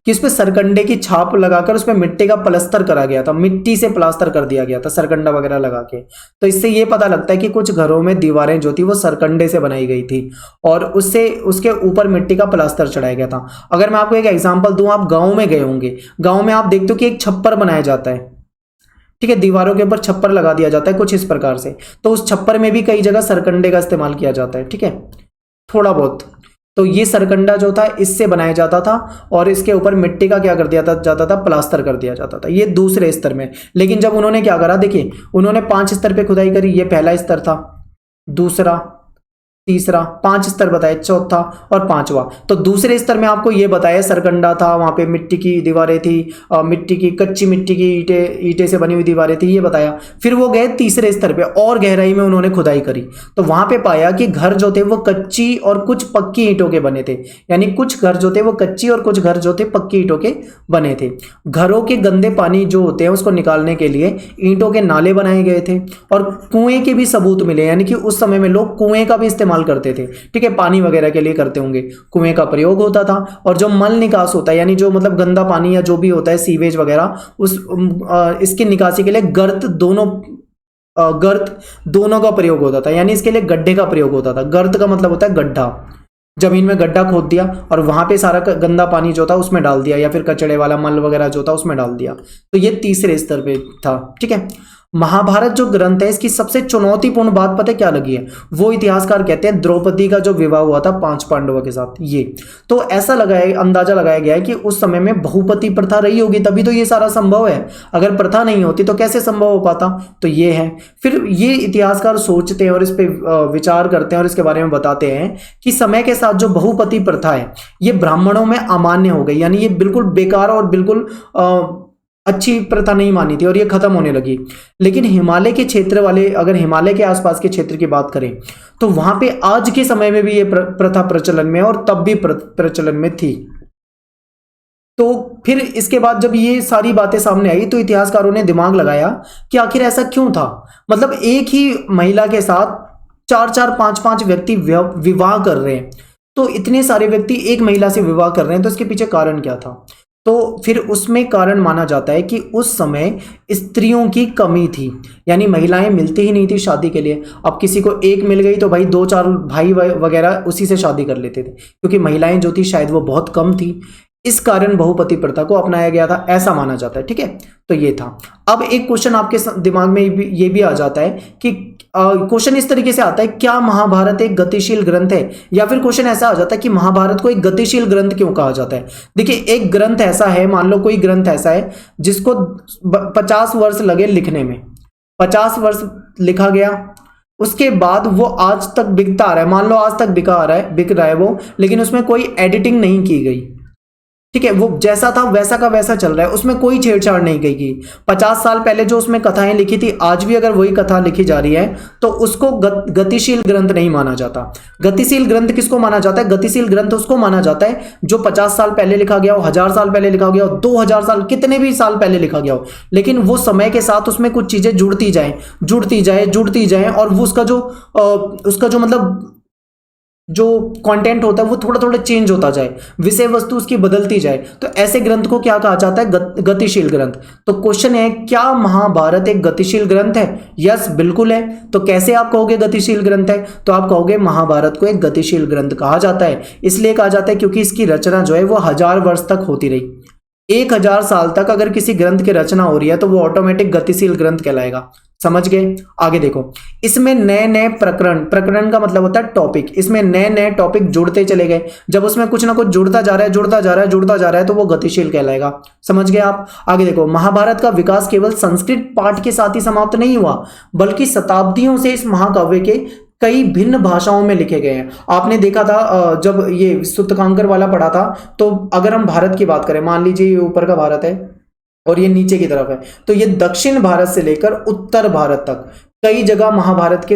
कि उसपे सरकंडे की छाप लगाकर उसपे मिट्टी का प्लास्टर करा गया था, मिट्टी से प्लास्टर कर दिया गया था सरकंडा वगैरह लगा के। तो इससे ये पता लगता है कि कुछ घरों में दीवारें जो थी वो सरकंडे से बनाई गई थी और उससे उसके ऊपर मिट्टी का प्लास्टर चढ़ाया गया था। अगर मैं आपको एक एग्जांपल दूं, आप गांव में गए होंगे, गांव में आप देखते हो कि एक छप्पर बनाया जाता है। ठीक है, दीवारों के ऊपर छप्पर लगा दिया जाता है कुछ इस प्रकार से। तो उस छप्पर में भी कई जगह सरकंडे का इस्तेमाल किया जाता है। ठीक है, थोड़ा बहुत। तो ये सरकंडा जो था इससे बनाया जाता था और इसके ऊपर मिट्टी का क्या कर दिया जाता था, प्लास्टर कर दिया जाता था। ये दूसरे स्तर में। लेकिन जब उन्होंने क्या करा, देखिए उन्होंने 5 स्तर पे खुदाई करी। ये पहला स्तर था, दूसरा, तीसरा, 5 स्तर बताए, चौथा और 5वां। तो दूसरे स्तर में आपको ये बताया सरकंडा था, वहां पे मिट्टी की दीवारें थी, मिट्टी की, कच्ची मिट्टी की ईंटें से बनी हुई दीवारें थी, ये बताया। फिर वो गए तीसरे स्तर पे और गहराई में उन्होंने खुदाई करी, तो वहां पे पाया कि घर जो थे वो कच्ची और कुछ पक्की ईंटों के बने थे। यानी कुछ घर जो थे वो कच्ची और कुछ घर जो थे पक्की ईंटों के बने थे। घरों के गंदे पानी जो होते हैं उसको निकालने के लिए ईंटों के नाले बनाए गए थे और कुएं के भी सबूत मिले, यानी कि उस समय में लोग कुएं का भी इस्तेमाल इस्तेमाल करते थे, ठीक है, पानी वगैरह के लिए करते होंगे, कुएं का प्रयोग होता था। और जो मल निकास होता है यानी जो मतलब गंदा पानी या जो भी होता है सीवेज वगैरह, उस इसकी निकासी के लिए गर्त दोनों का प्रयोग होता था, यानी इसके लिए गड्ढे का प्रयोग होता था। गर्त का मतलब होता है गड्ढा, जमीन में गड्ढा खोद दिया और वहां पे सारा गंदा पानी जो था उसमें डाल दिया, या फिर कचड़े वाला मल वगैरह जो था उसमें डाल दिया। तो ये तीसरे स्तर पे था, ठीक है। महाभारत जो ग्रंथ है इसकी सबसे चुनौतीपूर्ण बात पता है क्या लगी है? वो इतिहासकार कहते हैं द्रौपदी का जो विवाह हुआ था 5 पांडवों के साथ, ये तो ऐसा अंदाजा लगाया गया है कि उस समय में बहुपति प्रथा रही होगी, तभी तो ये सारा संभव है। अगर प्रथा नहीं होती तो कैसे संभव हो पाता? तो ये है। फिर ये इतिहासकार सोचते हैं और इस पे विचार करते हैं और इसके बारे में बताते हैं कि समय के साथ जो बहुपति प्रथा है ये ब्राह्मणों में अमान्य हो गई, यानी ये बिल्कुल बेकार और बिल्कुल अच्छी प्रथा नहीं मानी थी और ये खत्म होने लगी। लेकिन हिमालय के क्षेत्र वाले, अगर हिमालय के आसपास के क्षेत्र की बात करें तो वहां पे आज के समय में भी ये प्रथा प्रचलन में और तब भी प्रचलन में थी। तो फिर इसके बाद जब ये सारी बातें सामने आई तो इतिहासकारों ने दिमाग लगाया कि आखिर ऐसा क्यों था। मतलब एक ही महिला के साथ 4-4, 5-5 व्यक्ति विवाह कर रहे हैं, तो इतने सारे व्यक्ति एक महिला से विवाह कर रहे हैं, तो इसके पीछे कारण क्या था? तो फिर उसमें कारण माना जाता है कि उस समय स्त्रियों की कमी थी, यानी महिलाएं मिलती ही नहीं थी शादी के लिए। अब किसी को एक मिल गई तो भाई 2-4 भाई वगैरह उसी से शादी कर लेते थे, क्योंकि महिलाएं जो थी शायद वो बहुत कम थी। इस कारण बहुपति प्रथा को अपनाया गया था, ऐसा माना जाता है, ठीक है। तो ये था। अब एक क्वेश्चन आपके दिमाग में ये भी आ जाता है कि क्वेश्चन इस तरीके से आता है, क्या महाभारत एक गतिशील ग्रंथ है? या फिर क्वेश्चन ऐसा आ जाता है कि महाभारत को एक गतिशील ग्रंथ क्यों कहा जाता है? देखिए, एक ग्रंथ ऐसा है, मान लो कोई ग्रंथ ऐसा है जिसको 50 वर्ष लगे लिखने में, 50 वर्ष लिखा गया, उसके बाद वो आज तक बिकता आ रहा है, मान लो आज तक बिक रहा है वो, लेकिन उसमें कोई एडिटिंग नहीं की गई, ठीक है, वो जैसा था वैसा का वैसा चल रहा है, उसमें कोई छेड़छाड़ नहीं की गई। 50 साल पहले जो उसमें कथाएं लिखी थी, आज भी अगर वही कथा लिखी जा रही है तो उसको गतिशील ग्रंथ नहीं माना जाता। गतिशील ग्रंथ किसको माना जाता है? गतिशील ग्रंथ उसको माना जाता है जो 50 साल पहले लिखा गया हो, 1000 साल पहले लिखा गया हो, 2000 साल, कितने भी साल पहले लिखा गया हो, लेकिन वो समय के साथ उसमें कुछ चीजें जुड़ती जाए और वो उसका जो मतलब जो कंटेंट होता है वो थोड़ा थोड़ा चेंज होता जाए, विषय वस्तु उसकी बदलती जाए, तो ऐसे ग्रंथ को क्या कहा जाता है? गतिशील ग्रंथ। तो क्वेश्चन है, क्या महाभारत एक गतिशील ग्रंथ है? यस, बिल्कुल है। तो कैसे आप कहोगे गतिशील ग्रंथ है? तो आप कहोगे महाभारत को एक गतिशील ग्रंथ कहा जाता है। इसलिए कहा जाता है क्योंकि इसकी रचना जो है वो 1000 वर्ष तक होती रही। 1000 साल तक अगर किसी ग्रंथ की रचना हो रही है तो वो ऑटोमेटिक गतिशील ग्रंथ कहलाएगा। समझ गए? आगे देखो, इसमें नए नए प्रकरण का मतलब होता है टॉपिक, इसमें नए नए टॉपिक जुड़ते चले गए। जब उसमें कुछ ना कुछ जुड़ता जा रहा है तो वो गतिशील कहलाएगा। समझ गए आप? आगे देखो, महाभारत का विकास केवल संस्कृत पाठ के साथ ही समाप्त नहीं हुआ, बल्कि शताब्दियों से इस महाकाव्य के कई भिन्न भाषाओं में लिखे गए हैं। आपने देखा था जब ये सूत्रकांकर वाला पढ़ा था, तो अगर हम भारत की बात करें, मान लीजिए ये ऊपर का भारत है और ये नीचे की तरफ है, तो ये दक्षिण भारत से लेकर उत्तर भारत तक कई जगह महाभारत के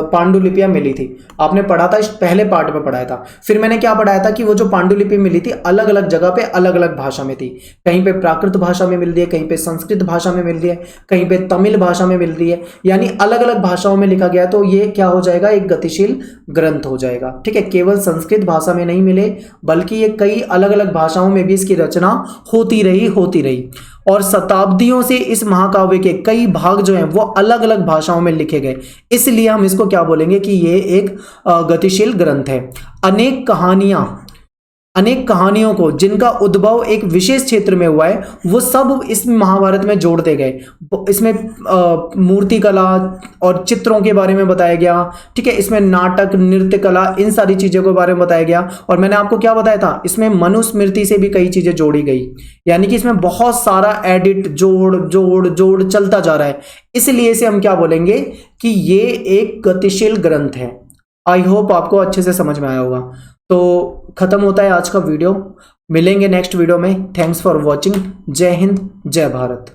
पांडुलिपियां मिली थी। आपने पढ़ा था, इस पहले पार्ट में पढ़ाया था। फिर मैंने क्या पढ़ाया था कि वो जो पांडुलिपि मिली थी अलग अलग जगह पे अलग अलग भाषा में थी। कहीं पे प्राकृत भाषा में मिल रही है, कहीं पे संस्कृत भाषा में मिल रही है, कहीं पे तमिल भाषा में मिल रही है, यानी अलग अलग भाषाओं में लिखा गया। तो ये क्या हो जाएगा? एक गतिशील ग्रंथ हो जाएगा, ठीक है। केवल संस्कृत भाषा में नहीं मिले, बल्कि ये कई अलग अलग भाषाओं में भी इसकी रचना होती रही और शताब्दियों से इस महाकाव्य के कई भाग जो हैं वो अलग अलग भाषाओं में लिखे गए। इसलिए हम इसको क्या बोलेंगे कि ये एक गतिशील ग्रंथ है। अनेक कहानियों को जिनका उद्भव एक विशेष क्षेत्र में हुआ है वो सब इस महाभारत में जोड़ दिए गए। इसमें मूर्ति कला और चित्रों के बारे में बताया गया, ठीक है। इसमें नाटक, नृत्य कला, इन सारी चीज़ों के बारे में बताया गया। और मैंने आपको क्या बताया था, इसमें मनुस्मृति से भी कई चीज़ें जोड़ी गई, यानी कि इसमें बहुत सारा एडिट, जोड़ चलता जा रहा है। इसलिए इसे हम क्या बोलेंगे कि ये एक गतिशील ग्रंथ है। आई होप आपको अच्छे से समझ में आया होगा। तो खत्म होता है आज का वीडियो, मिलेंगे नेक्स्ट वीडियो में। Thanks for watching. जय हिंद, जय भारत।